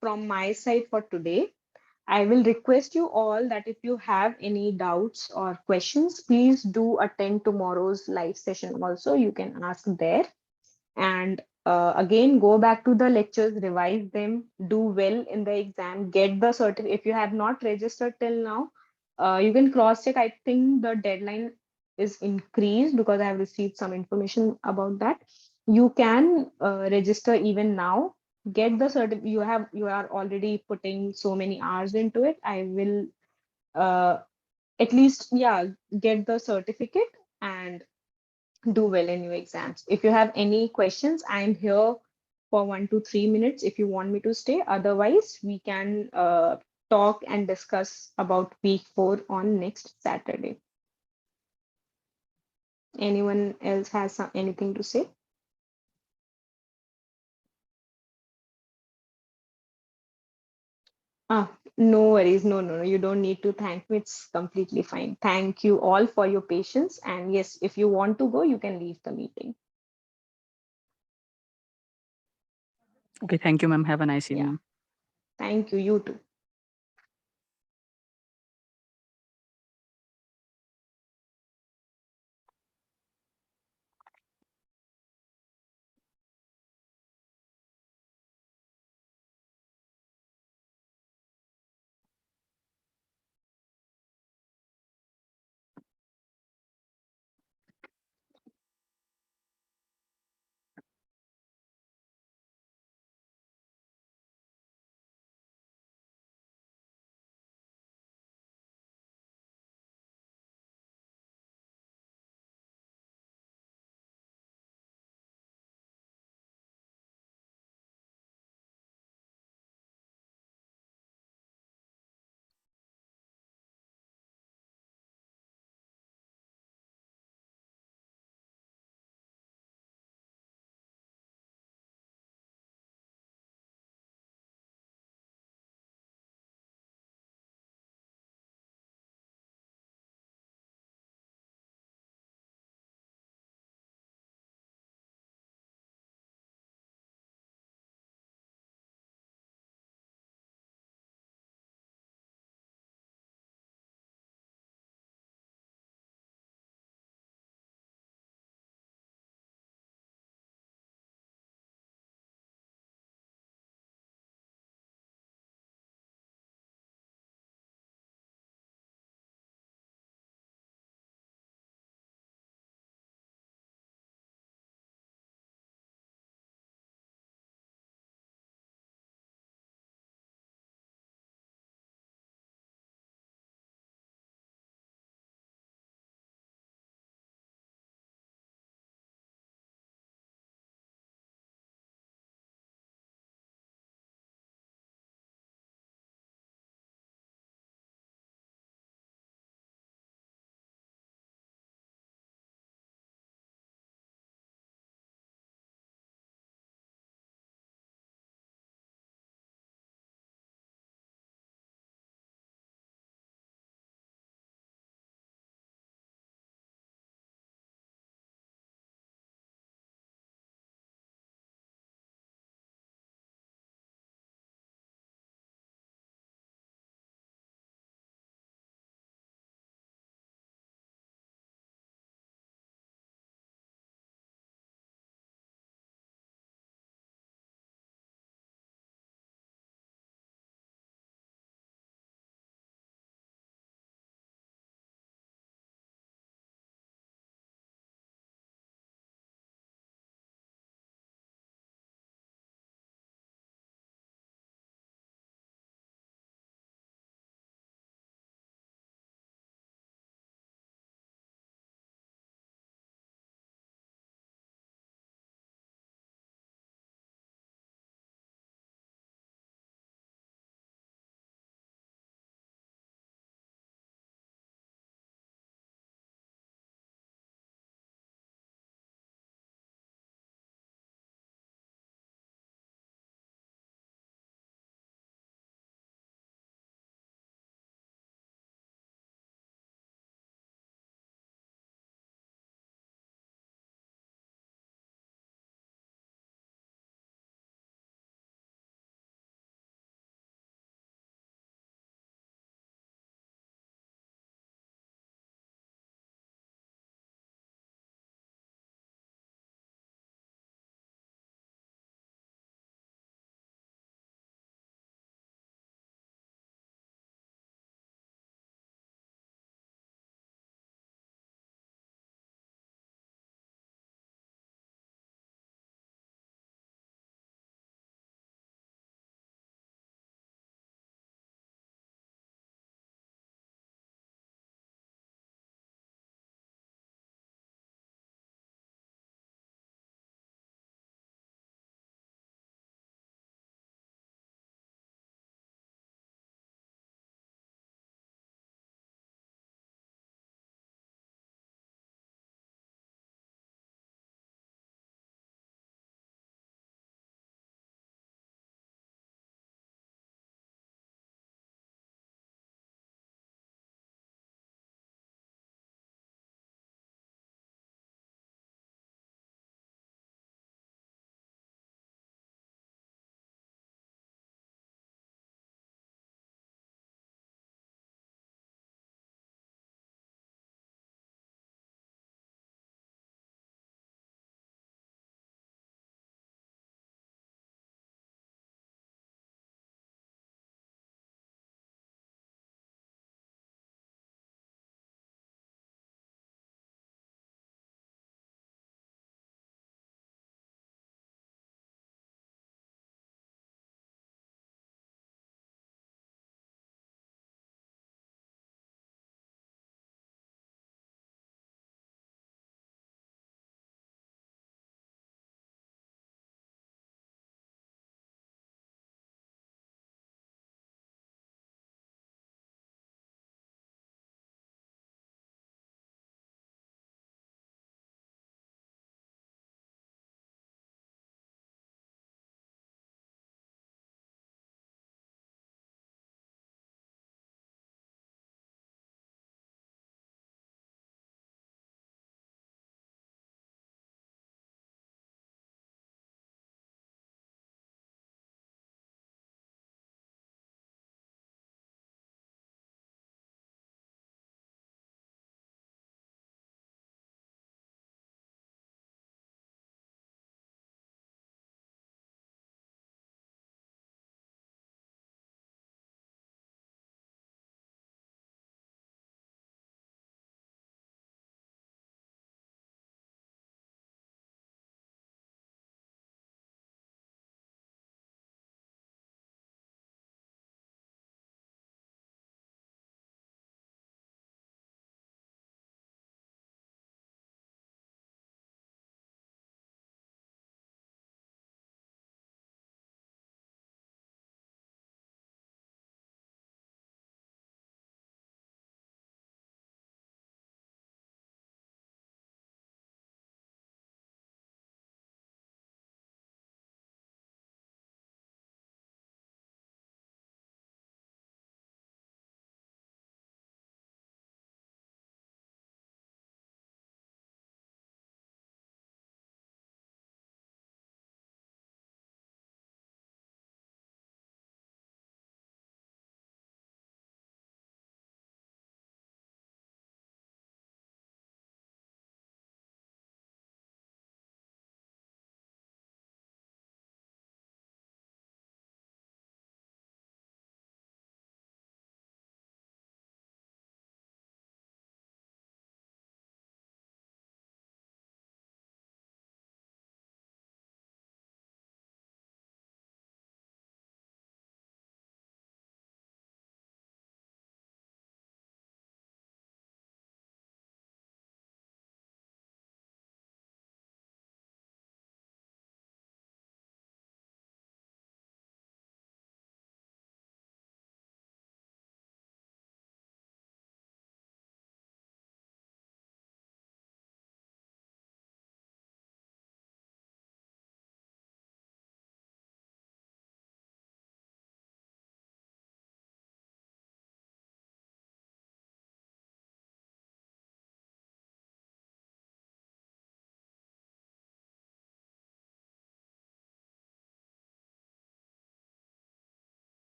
from my side for today. I will request you all that if you have any doubts or questions, please do attend tomorrow's live session also. You can ask there. And again, go back to the lectures, revise them, do well in the exam, get the certificate. If you have not registered till now, you can cross check. I think the deadline is increased because I have received some information about that. You can register even now. Get the certificate. You are already putting so many hours into it. I will at least, yeah, get the certificate and do well in your exams. If you have any questions, I'm here for 1 to 3 minutes if you want me to stay. Otherwise, we can talk and discuss about week 4 on next Saturday. Anyone else has anything to say? No worries. No. You don't need to thank me. It's completely fine. Thank you all for your patience. And yes, if you want to go, you can leave the meeting. Okay, thank you, ma'am. Have a nice Yeah. evening. Thank you. You too.